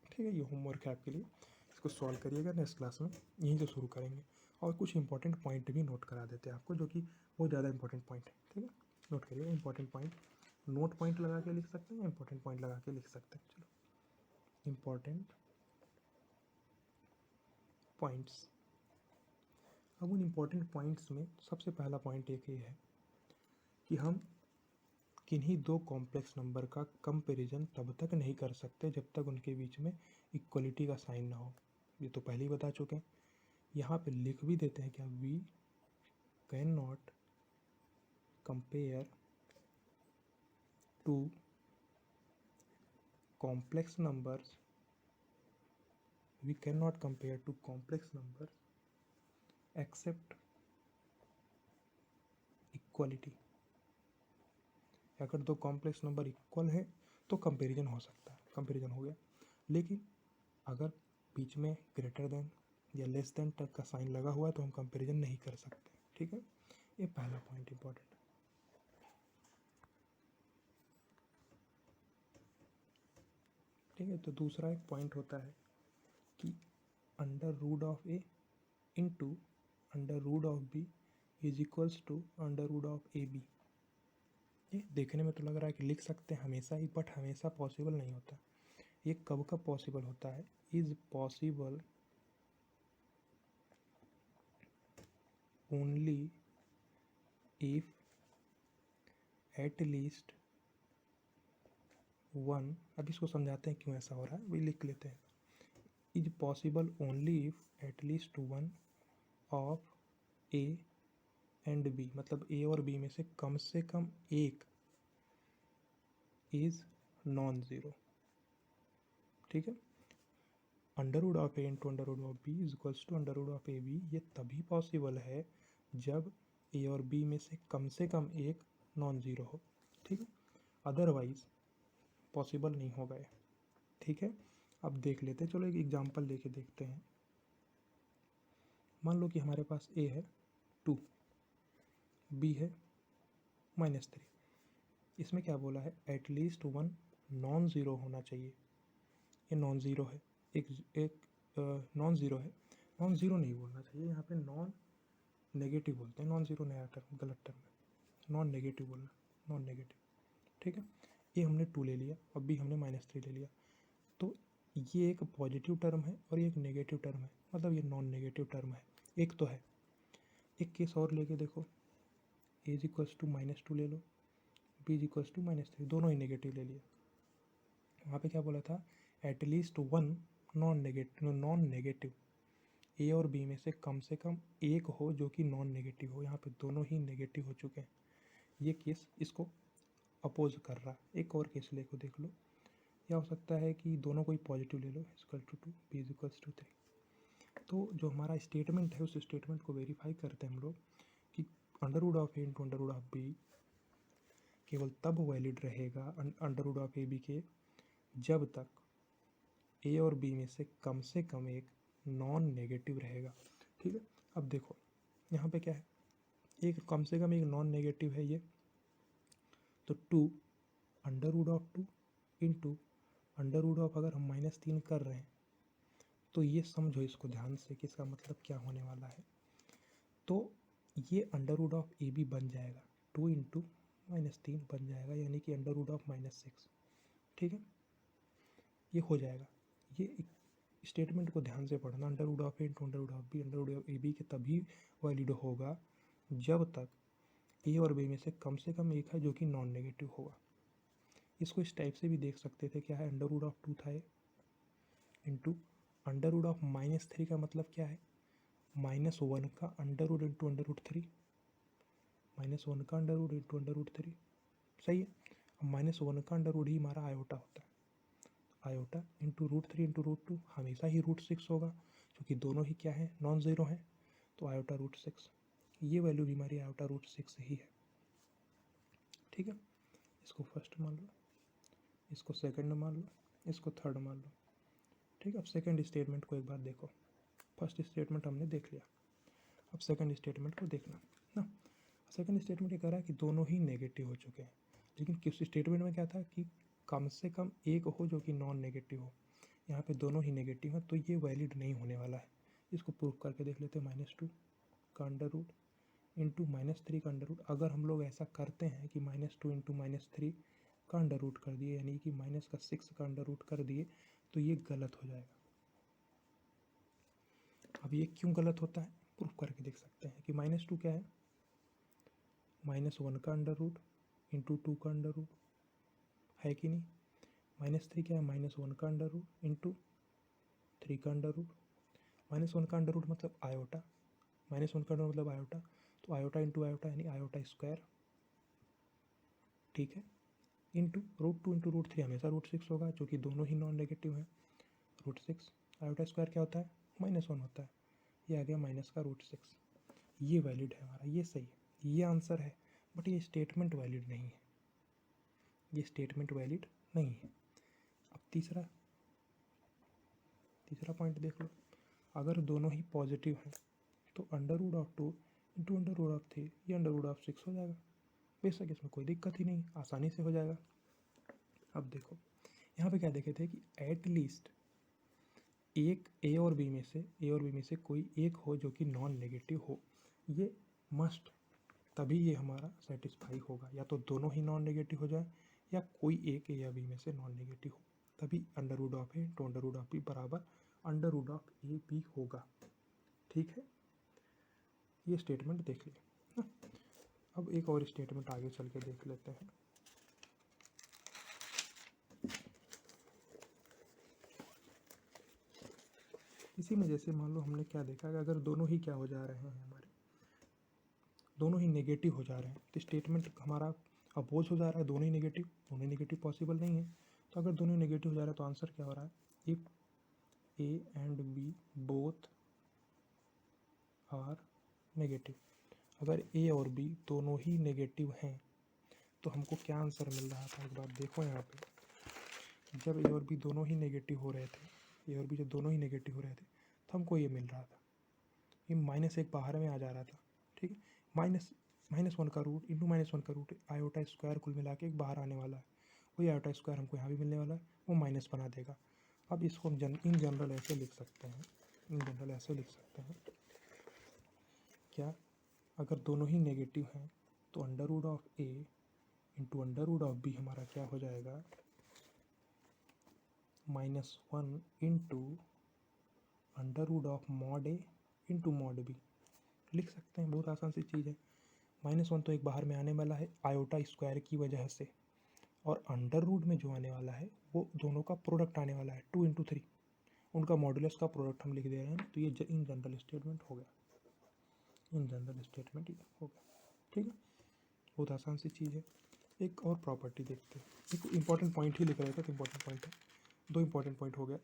ठीक है, ये होमवर्क है आपके लिए, इसको सॉल्व करिएगा। नेक्स्ट क्लास में यहीं से शुरू करेंगे, और कुछ इंपॉर्टेंट पॉइंट भी नोट करा देते हैं आपको, जो कि बहुत ज़्यादा इंपॉर्टेंट पॉइंट है। ठीक है, नोट करिएगा इंपॉर्टेंट पॉइंट, नोट पॉइंट लगा के लिख सकते हैं या इंपॉर्टेंट पॉइंट लगा के लिख सकते हैं। चलो, इंपॉर्टेंट पॉइंट्स। अब उन इंपॉर्टेंट पॉइंट्स में सबसे पहला पॉइंट एक ये है कि हम किन्हीं दो कॉम्प्लेक्स नंबर का कंपैरिजन तब तक नहीं कर सकते जब तक उनके बीच में इक्वलिटी का साइन ना हो। ये तो पहले ही बता चुके हैं, यहाँ पे लिख भी देते हैं क्या, we can not compare to complex numbers, we can not compare to complex numbers except equality. अगर दो कॉम्प्लेक्स नंबर इक्वल है तो कंपैरिजन हो सकता है, कंपैरिजन हो गया। लेकिन अगर बीच में ग्रेटर देन या लेस देन तक का साइन लगा हुआ है तो हम कंपैरिजन नहीं कर सकते। ठीक है, ये पहला पॉइंट इंपॉर्टेंट है। ठीक है, तो दूसरा एक पॉइंट होता है कि under root of A into under root of B is equals to under root of A B. ये देखने में तो लग रहा है कि लिख सकते हैं हमेशा ही, बट हमेशा पॉसिबल नहीं होता। ये कब कब पॉसिबल होता है, is possible only if at least one, अब इसको समझाते हैं क्यों ऐसा हो रहा है, वही लिख लेते हैं। Is possible only if at least one of A and B, मतलब ए और बी में से कम एक इज नॉन ज़ीरो। ठीक है, under root of A into under root of B is equals to under root of A B. ये तभी possible है जब ए और बी में से कम एक नॉन ज़ीरो हो। ठीक है, अदरवाइज पॉसिबल नहीं होगा ये। ठीक है, अब देख लेते हैं, चलो एक एग्जांपल लेके देखते हैं। मान लो कि हमारे पास ए है 2, बी है -3। इसमें क्या बोला है, एटलीस्ट वन नॉन ज़ीरो होना चाहिए। ये नॉन ज़ीरो है, एक नॉन ज़ीरो है। नॉन ज़ीरो नहीं बोलना चाहिए, यहाँ पे नॉन नेगेटिव बोलते हैं, नॉन ज़ीरो नया टर्म, गलत टर्म है, नॉन नेगेटिव बोलना, नॉन नेगेटिव। ठीक है, ये हमने 2 ले लिया और बी हमने -3 ले लिया। तो ये एक पॉजिटिव टर्म है और ये एक नेगेटिव टर्म है, मतलब ये नॉन नेगेटिव टर्म है। एक तो है, एक केस और लेके देखो, ए इज इक्वल्स टू -2 ले लो, बी इज इक्वल्स टू -3, दोनों ही नेगेटिव ले लिया। वहाँ पे क्या बोला था, एटलीस्ट वन नॉन नेगेटिव, ए और बी में से कम एक हो जो कि नॉन नेगेटिव हो। यहाँ पे दोनों ही नेगेटिव हो चुके हैं, ये केस इसको अपोज कर रहा है। एक और केस लेको देख लो, या हो सकता है कि दोनों को ही पॉजिटिव ले लो, equal to 2, B is equals to 3। तो जो हमारा स्टेटमेंट है उस स्टेटमेंट को वेरीफाई करते हैं हम लोग कि under root of A into under root of B केवल तब वैलिड रहेगा under root of A B के, जब तक ए और बी में से कम एक नॉन नेगेटिव रहेगा। ठीक है, अब देखो यहाँ पे क्या है, एक कम से कम एक नॉन नेगेटिव है ये, तो 2 under root of 2 into under root of, अगर हम -3 कर रहे हैं तो ये समझो इसको ध्यान से कि इसका मतलब क्या होने वाला है। तो ये under root of A B बन जाएगा, 2 इंटू -3 बन जाएगा, यानी कि अंडर रूट ऑफ -6। ठीक है, ये हो जाएगा। ये स्टेटमेंट को ध्यान से पढ़ना, under root of A into under root of B, under root of A B के तभी वैलिड होगा जब तक ए और बी में से कम एक है जो कि नॉन नेगेटिव होगा। इसको इस टाइप से भी देख सकते थे, क्या है, अंडर रूट ऑफ 2 था ये इंटू अंडर रूट ऑफ -3 का मतलब क्या है, -1 का under root into under root 3, -1 का under root into under root 3। सही है, अब -1 का अंडर रूट ही हमारा आयोटा होता है, आयोटा इंटू √3 इंटू √2 हमेशा ही √6 होगा, क्योंकि दोनों ही क्या है, नॉन ज़ीरो हैं, तो आयोटा √6। ये वैल्यू भी हमारी आयोटा रूट 6 ही है। ठीक है, इसको फर्स्ट मान लो, इसको सेकंड मान लो, इसको थर्ड मान लो। ठीक है, अब सेकंड स्टेटमेंट को एक बार देखो। फर्स्ट स्टेटमेंट हमने देख लिया, अब सेकंड स्टेटमेंट को देखना ना। सेकंड स्टेटमेंट ये कह रहा है कि दोनों ही नेगेटिव हो चुके हैं, लेकिन किस स्टेटमेंट में क्या था कि कम से कम एक हो जो कि नॉन नेगेटिव हो। यहाँ पे दोनों ही नेगेटिव हैं, तो ये वैलिड नहीं होने वाला है। इसको प्रूव करके देख लेते हैं। -2 का अंडर रूट इंटू -3 का अंडर रूट। अगर हम लोग ऐसा करते हैं कि -2 इंटू -3 का अंडर रूट कर दिए, यानी कि -6 का अंडर रूट कर दिए, तो ये गलत हो जाएगा। अब ये क्यों गलत होता है, प्रूफ करके देख सकते हैं कि -2 क्या है, -1 का अंडर रूट इंटू 2 का अंडर रूट है कि नहीं। -3 क्या है, -1 का अंडर रूट इंटू 3 का अंडर रूट। -1 का अंडर रूट मतलब आयोटा, -1 का अंडर मतलब आयोटा, तो आयोटा इंटू आयोटा यानी आयोटा स्क्वायर। ठीक है, इंटू √2 इंटू √3 हमेशा √6 होगा, जो कि दोनों ही नॉन नेगेटिव हैं। √6 आयोटा स्क्वायर क्या होता है, -1 होता है। ये आ गया माइनस का √6। ये वैलिड है हमारा, ये सही है, ये आंसर है। बट ये स्टेटमेंट वैलिड नहीं है, ये स्टेटमेंट वैलिड नहीं है। अब तीसरा पॉइंट देख लो। अगर दोनों ही पॉजिटिव हैं तो √2 इंटू √3 ये √6 हो जाएगा। बेशक इसमें कोई दिक्कत ही नहीं, आसानी से हो जाएगा। अब देखो यहाँ पे क्या देखे थे कि एट लीस्ट एक ए और बी में से कोई एक हो जो कि नॉन नेगेटिव हो। ये मस्ट, तभी ये हमारा सेटिस्फाई होगा। या तो दोनों ही नॉन नेगेटिव हो जाए या कोई एक ए या बी में से नॉन नेगेटिव हो, तभी √A तो √B बराबर √A भी होगा। ठीक है, ये स्टेटमेंट देख लिया ना। अब एक और स्टेटमेंट आगे चल के देख लेते हैं। इसी में जैसे मान लो हमने क्या देखा कि अगर दोनों ही क्या हो जा रहे हैं, हमारे दोनों ही नेगेटिव हो जा रहे हैं, तो स्टेटमेंट हमारा अपोज हो जा रहा है। दोनों ही नेगेटिव पॉसिबल नहीं है। तो अगर दोनों नेगेटिव हो जा रहा है तो आंसर क्या हो रहा है, if A and B both are negative. अगर ए और बी दोनों ही नेगेटिव हैं तो हमको क्या आंसर मिल रहा था, एक बार देखो यहाँ पे। जब ए और बी दोनों ही नेगेटिव हो रहे थे, ए और बी जब दोनों ही नेगेटिव हो रहे थे, तो हमको ये मिल रहा था, ये -1 बाहर में आ जा रहा था। ठीक है, -1 का रूट इंटू -1 का रूट, आयोटा स्क्वायर कुल मिला के एक बाहर आने वाला है। वही आयोटा स्क्वायर हमको यहाँ भी मिलने वाला है, वो माइनस बना देगा। अब इसको हम इन जनरल ऐसे लिख सकते हैं, क्या, अगर दोनों ही नेगेटिव हैं तो √A इंटू √B हमारा क्या हो जाएगा, -1 into √mod A into mod B। लिख सकते हैं, बहुत आसान सी चीज़ है। -1 तो एक बाहर में आने वाला है आयोटा स्क्वायर की वजह से, और अंडर रूट में जो आने वाला है वो दोनों का प्रोडक्ट आने वाला है, 2 इंटू 3, उनका मॉडुलस का प्रोडक्ट हम लिख दे रहे हैं। तो ये इन जनरल स्टेटमेंट हो गया, ठीक है, बहुत आसान सी चीज़ है। एक और प्रॉपर्टी देखते हैं, एक इंपॉर्टेंट पॉइंट ही लिख रहे थे तो इंपॉर्टेंट पॉइंट है, 2 इंपॉर्टेंट पॉइंट हो गया,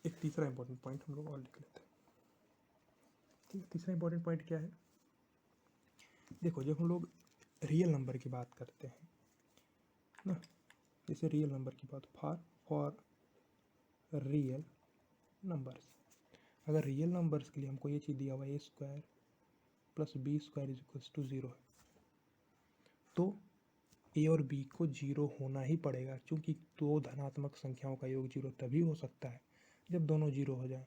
एक तीसरा इंपॉर्टेंट पॉइंट हम लोग और लिख लेते हैं। ठीक है, तीसरा इंपॉर्टेंट पॉइंट क्या है, देखो जब हम लोग रियल नंबर की बात करते हैं ना, जैसे रियल नंबर की बात, फॉर रियल नंबर्स, अगर रियल नंबर्स के लिए हमको ये चीज़ दिया हुआ a² + b² = 0 है, तो a और b को 0 होना ही पड़ेगा, क्योंकि दो धनात्मक संख्याओं का योग 0 तभी हो सकता है जब दोनों 0 हो जाए।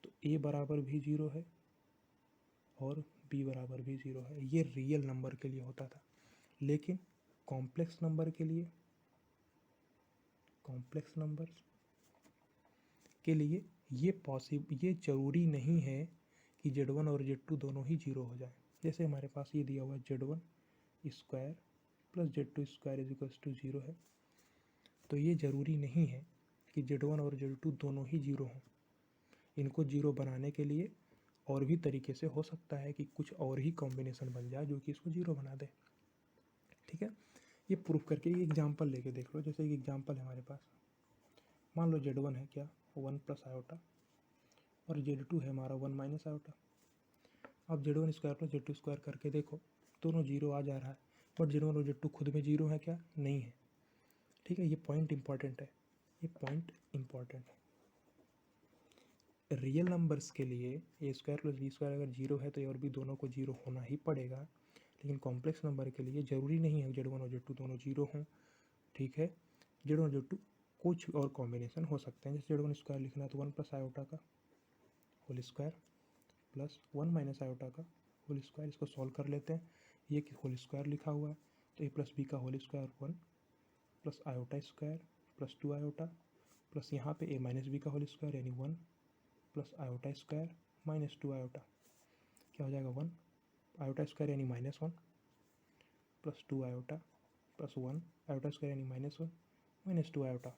तो a बराबर भी 0 है और b बराबर भी 0 है। ये रियल नंबर के लिए होता था, लेकिन कॉम्प्लेक्स नंबर के लिए, ये ज़रूरी नहीं है कि Z1 और Z2 दोनों ही 0 हो जाए। जैसे हमारे पास ये दिया हुआ है Z1² + Z2² = 0 है, तो ये ज़रूरी नहीं है कि Z1 और Z2 दोनों ही 0 हों। इनको 0 बनाने के लिए और भी तरीके से हो सकता है कि कुछ और ही कॉम्बिनेशन बन जाए जो कि इसको 0 बना दे। ठीक है, ये प्रूफ करके एक एग्जांपल लेके देख लो। जैसे एक एग्जांपल है हमारे पास, मान लो Z1 है क्या, 1 + आयोटा, और Z2 है हमारा 1 - आयोटा। अब Z1 square plus Z2 square करके देखो, दोनों जीरो आ जा रहा है, बट Z1 और Z2 खुद में जीरो है क्या? नहीं है। ठीक है, ये पॉइंट इंपॉर्टेंट है, ये पॉइंट इंपॉर्टेंट है। रियल नंबर्स के लिए ए स्क्वायर प्लस बी स्क्वायर अगर जीरो है तो ए और बी दोनों को जीरो होना ही पड़ेगा, लेकिन कॉम्प्लेक्स नंबर के लिए ज़रूरी नहीं है Z1 और Z2 दोनों जीरो हों। ठीक है, Z1 और Z2 कुछ और कॉम्बिनेशन हो सकते हैं, जैसे Z1 स्क्वायर लिखना है तो 1 प्लस आयोटा का whole square plus 1 minus iota का होल स्क्वायर। इसको सॉल्व कर लेते हैं, ये कि होल स्क्वायर लिखा हुआ है तो ए प्लस बी का whole square 1 plus iota square plus 2 iota plus यहाँ पे ए माइनस बी का होल स्क्वायर यानी 1 plus iota square minus 2 iota, क्या हो जाएगा 1 आयोटा स्क्वायर यानी -1 plus 2 iota plus 1 iota square यानी -1 माइनस 2 आयोटा।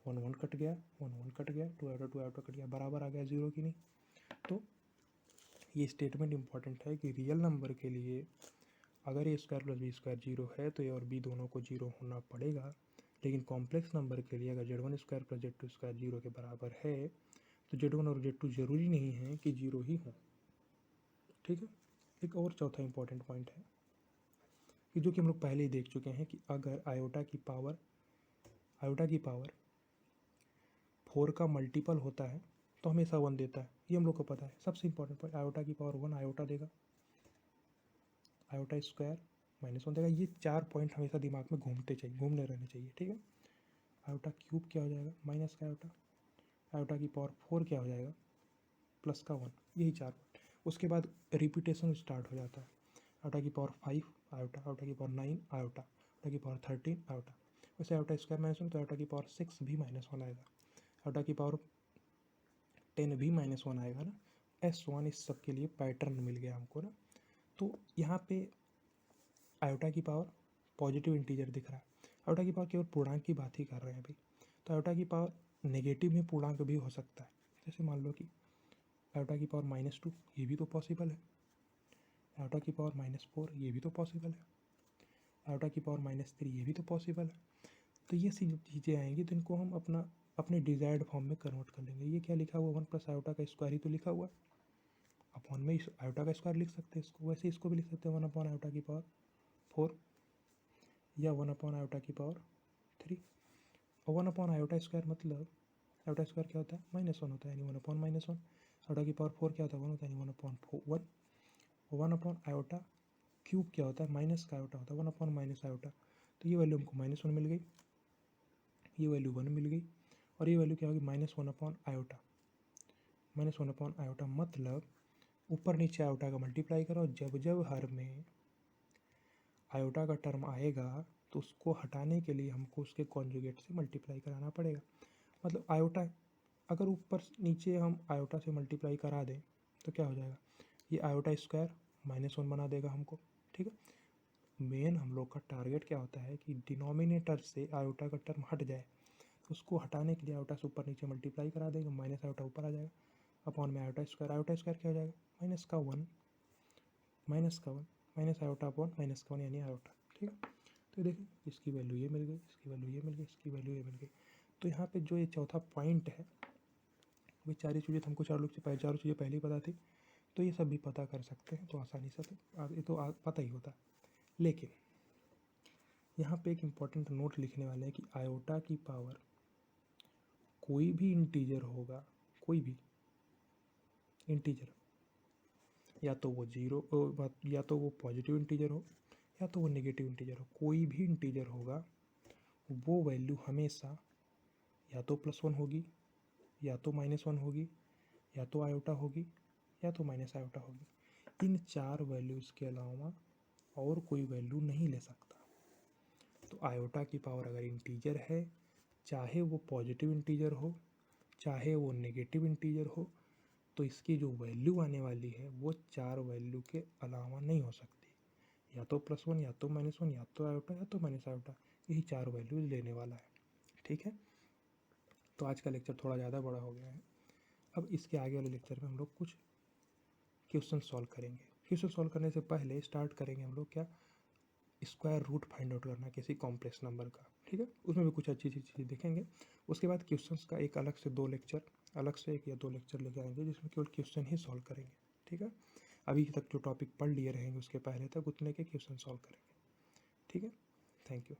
1 1 कट गया, 1 1 कट गया, 2 आयोटा कट गया, बराबर आ गया जीरो की नहीं। तो ये स्टेटमेंट इंपॉर्टेंट है कि रियल नंबर के लिए अगर A square plus B square zero है तो ए और बी दोनों को जीरो होना पड़ेगा, लेकिन कॉम्प्लेक्स नंबर के लिए अगर Z1 square plus Z2 square zero के बराबर है तो Z1 और Z2 जरूरी नहीं है कि जीरो ही हो। ठीक है, एक और चौथा इंपॉर्टेंट पॉइंट है कि जो कि हम लोग पहले ही देख चुके हैं कि अगर आयोटा की पावर 4 का मल्टीपल होता है तो हमेशा 1 देता है, ये हम लोग को पता है। सबसे इंपॉर्टेंट पॉइंट, आयोटा की पावर 1 आयोटा देगा, आयोटा स्क्वायर -1 देगा। ये 4 पॉइंट हमेशा दिमाग में घूमने रहने चाहिए। ठीक है, आयोटा क्यूब क्या हो जाएगा, माइनस का आयोटा, आयोटा की पावर 4 क्या हो जाएगा, प्लस का 1, यही 4 पॉइंट। उसके बाद रिपीटेशन स्टार्ट हो जाता है, आयोटा की पावर 5 आयोटा, आयोटा की पावर 9 आयोटा, आयोटा की पावर 13 आयोटा। वैसे आयोटा स्क्वायर -1 तो आयोटा की पावर 6 भी -1 आएगा, आयोटा की पावर 10 भी -1 आएगा ना। S1 इस सब के लिए पैटर्न मिल गया हमको ना। तो यहाँ पे आयोटा की पावर पॉजिटिव इंटीजर दिख रहा है, आयोटा की पावर केवल पूर्णांक की बात ही कर रहे हैं अभी। तो आयोटा की पावर नेगेटिव में पूर्णांक भी हो सकता है, जैसे मान लो कि आयोटा की पावर -2, ये भी तो पॉसिबल है। आयोटा की पावर -4, ये भी तो पॉसिबल है। आयोटा की पावर -3, ये भी तो पॉसिबल है। तो ये सी चीज़ें आएंगी तो इनको हम अपने डिजायर्ड फॉर्म में कन्वर्ट कर लेंगे। ये क्या लिखा हुआ, 1 प्लस आयोटा का स्क्वायर ही तो लिखा हुआ है। अपॉन में इस आयोटा का स्क्वायर लिख सकते हैं इसको, वैसे इसको भी लिख सकते हैं 1 अपॉन आयोटा की पावर 4 या 1 अपॉन आयोटा की पावर 3। और 1 अपॉन आयोटा स्क्वायर मतलब आयोटा स्क्वायर क्या होता है, -1 होता है, यानी 1 अपॉन -1। आयोटा की पावर 4 क्या होता है, 1 होता है, यानी 1 अपॉन 1। 1 अपॉन आयोटा क्यूब क्या होता है, माइनस का आयोटा होता है, 1 अपॉन माइनस आयोटा। तो ये वैल्यू हमको -1 मिल गई, ये वैल्यू 1 मिल गई, और ये वैल्यू क्या होगी, -1 अपॉन आयोटा, -1 अपॉन आयोटा। मतलब ऊपर नीचे आयोटा का मल्टीप्लाई करो, जब जब हर में आयोटा का टर्म आएगा तो उसको हटाने के लिए हमको उसके कॉन्जुगेट से मल्टीप्लाई कराना पड़ेगा। मतलब आयोटा अगर ऊपर नीचे हम आयोटा से मल्टीप्लाई करा दें तो क्या हो जाएगा, ये आयोटा स्क्वायर -1 बना देगा हमको। ठीक है, मेन हम लोग का टारगेट क्या होता है कि डिनोमिनेटर से आयोटा का टर्म हट जाए, उसको हटाने के लिए आयोटा से ऊपर नीचे मल्टीप्लाई करा देंगे, माइनस आयोटा ऊपर आ जाएगा, अपॉन में आयोटा स्क्वायर क्या हो जाएगा, माइनस का 1 माइनस आयोटा अपॉन -1 यानी आयोटा। ठीक है, तो देखिए इसकी वैल्यू ये मिल गई, इसकी वैल्यू ये मिल गई, इसकी वैल्यू ये मिल गई। तो यहाँ पे जो ये चौथा पॉइंट है, वे चारों चीज़ें तो हमको चारों चीज़ें पहले ही पता थी, तो ये सब भी पता कर सकते हैं तो आसानी से, तो ये तो पता ही होता है। लेकिन यहाँ पे एक इम्पॉर्टेंट नोट लिखने वाले हैं कि आयोटा की पावर कोई भी इंटीजर होगा, कोई भी इंटीजर, या तो वो या तो वो पॉजिटिव इंटीजर हो या तो वो नेगेटिव इंटीजर हो, कोई भी इंटीजर होगा वो वैल्यू हमेशा या तो +1 होगी, या तो -1 होगी, या तो आयोटा होगी, या तो माइनस आयोटा होगी। इन 4 वैल्यूज़ के अलावा और कोई वैल्यू नहीं ले सकता। तो आयोटा की पावर अगर इंटीजर है, चाहे वो पॉजिटिव इंटीजर हो चाहे वो नेगेटिव इंटीजर हो, तो इसकी जो वैल्यू आने वाली है वो 4 वैल्यू के अलावा नहीं हो सकती, या तो +1 या तो -1 या तो आयोटा या तो माइनस आयोटा, यही 4 वैल्यूज लेने वाला है। ठीक है, तो आज का लेक्चर थोड़ा ज़्यादा बड़ा हो गया है। अब इसके आगे वाले लेक्चर में हम लोग कुछ क्वेश्चन सॉल्व करेंगे। क्वेश्चन सॉल्व करने से पहले स्टार्ट करेंगे हम लोग क्या, स्क्वायर रूट फाइंड आउट करना किसी कॉम्प्लेक्स नंबर का। ठीक है, उसमें भी कुछ अच्छी चीज़ें देखेंगे। उसके बाद क्वेश्चंस का एक अलग से 2 लेक्चर, अलग से 1 या 2 लेक्चर लेके आएंगे जिसमें केवल क्वेश्चन ही सॉल्व करेंगे। ठीक है, अभी तक जो टॉपिक पढ़ लिए रहेंगे उसके पहले तक उतने के क्वेश्चन सॉल्व करेंगे। ठीक है, थैंक यू।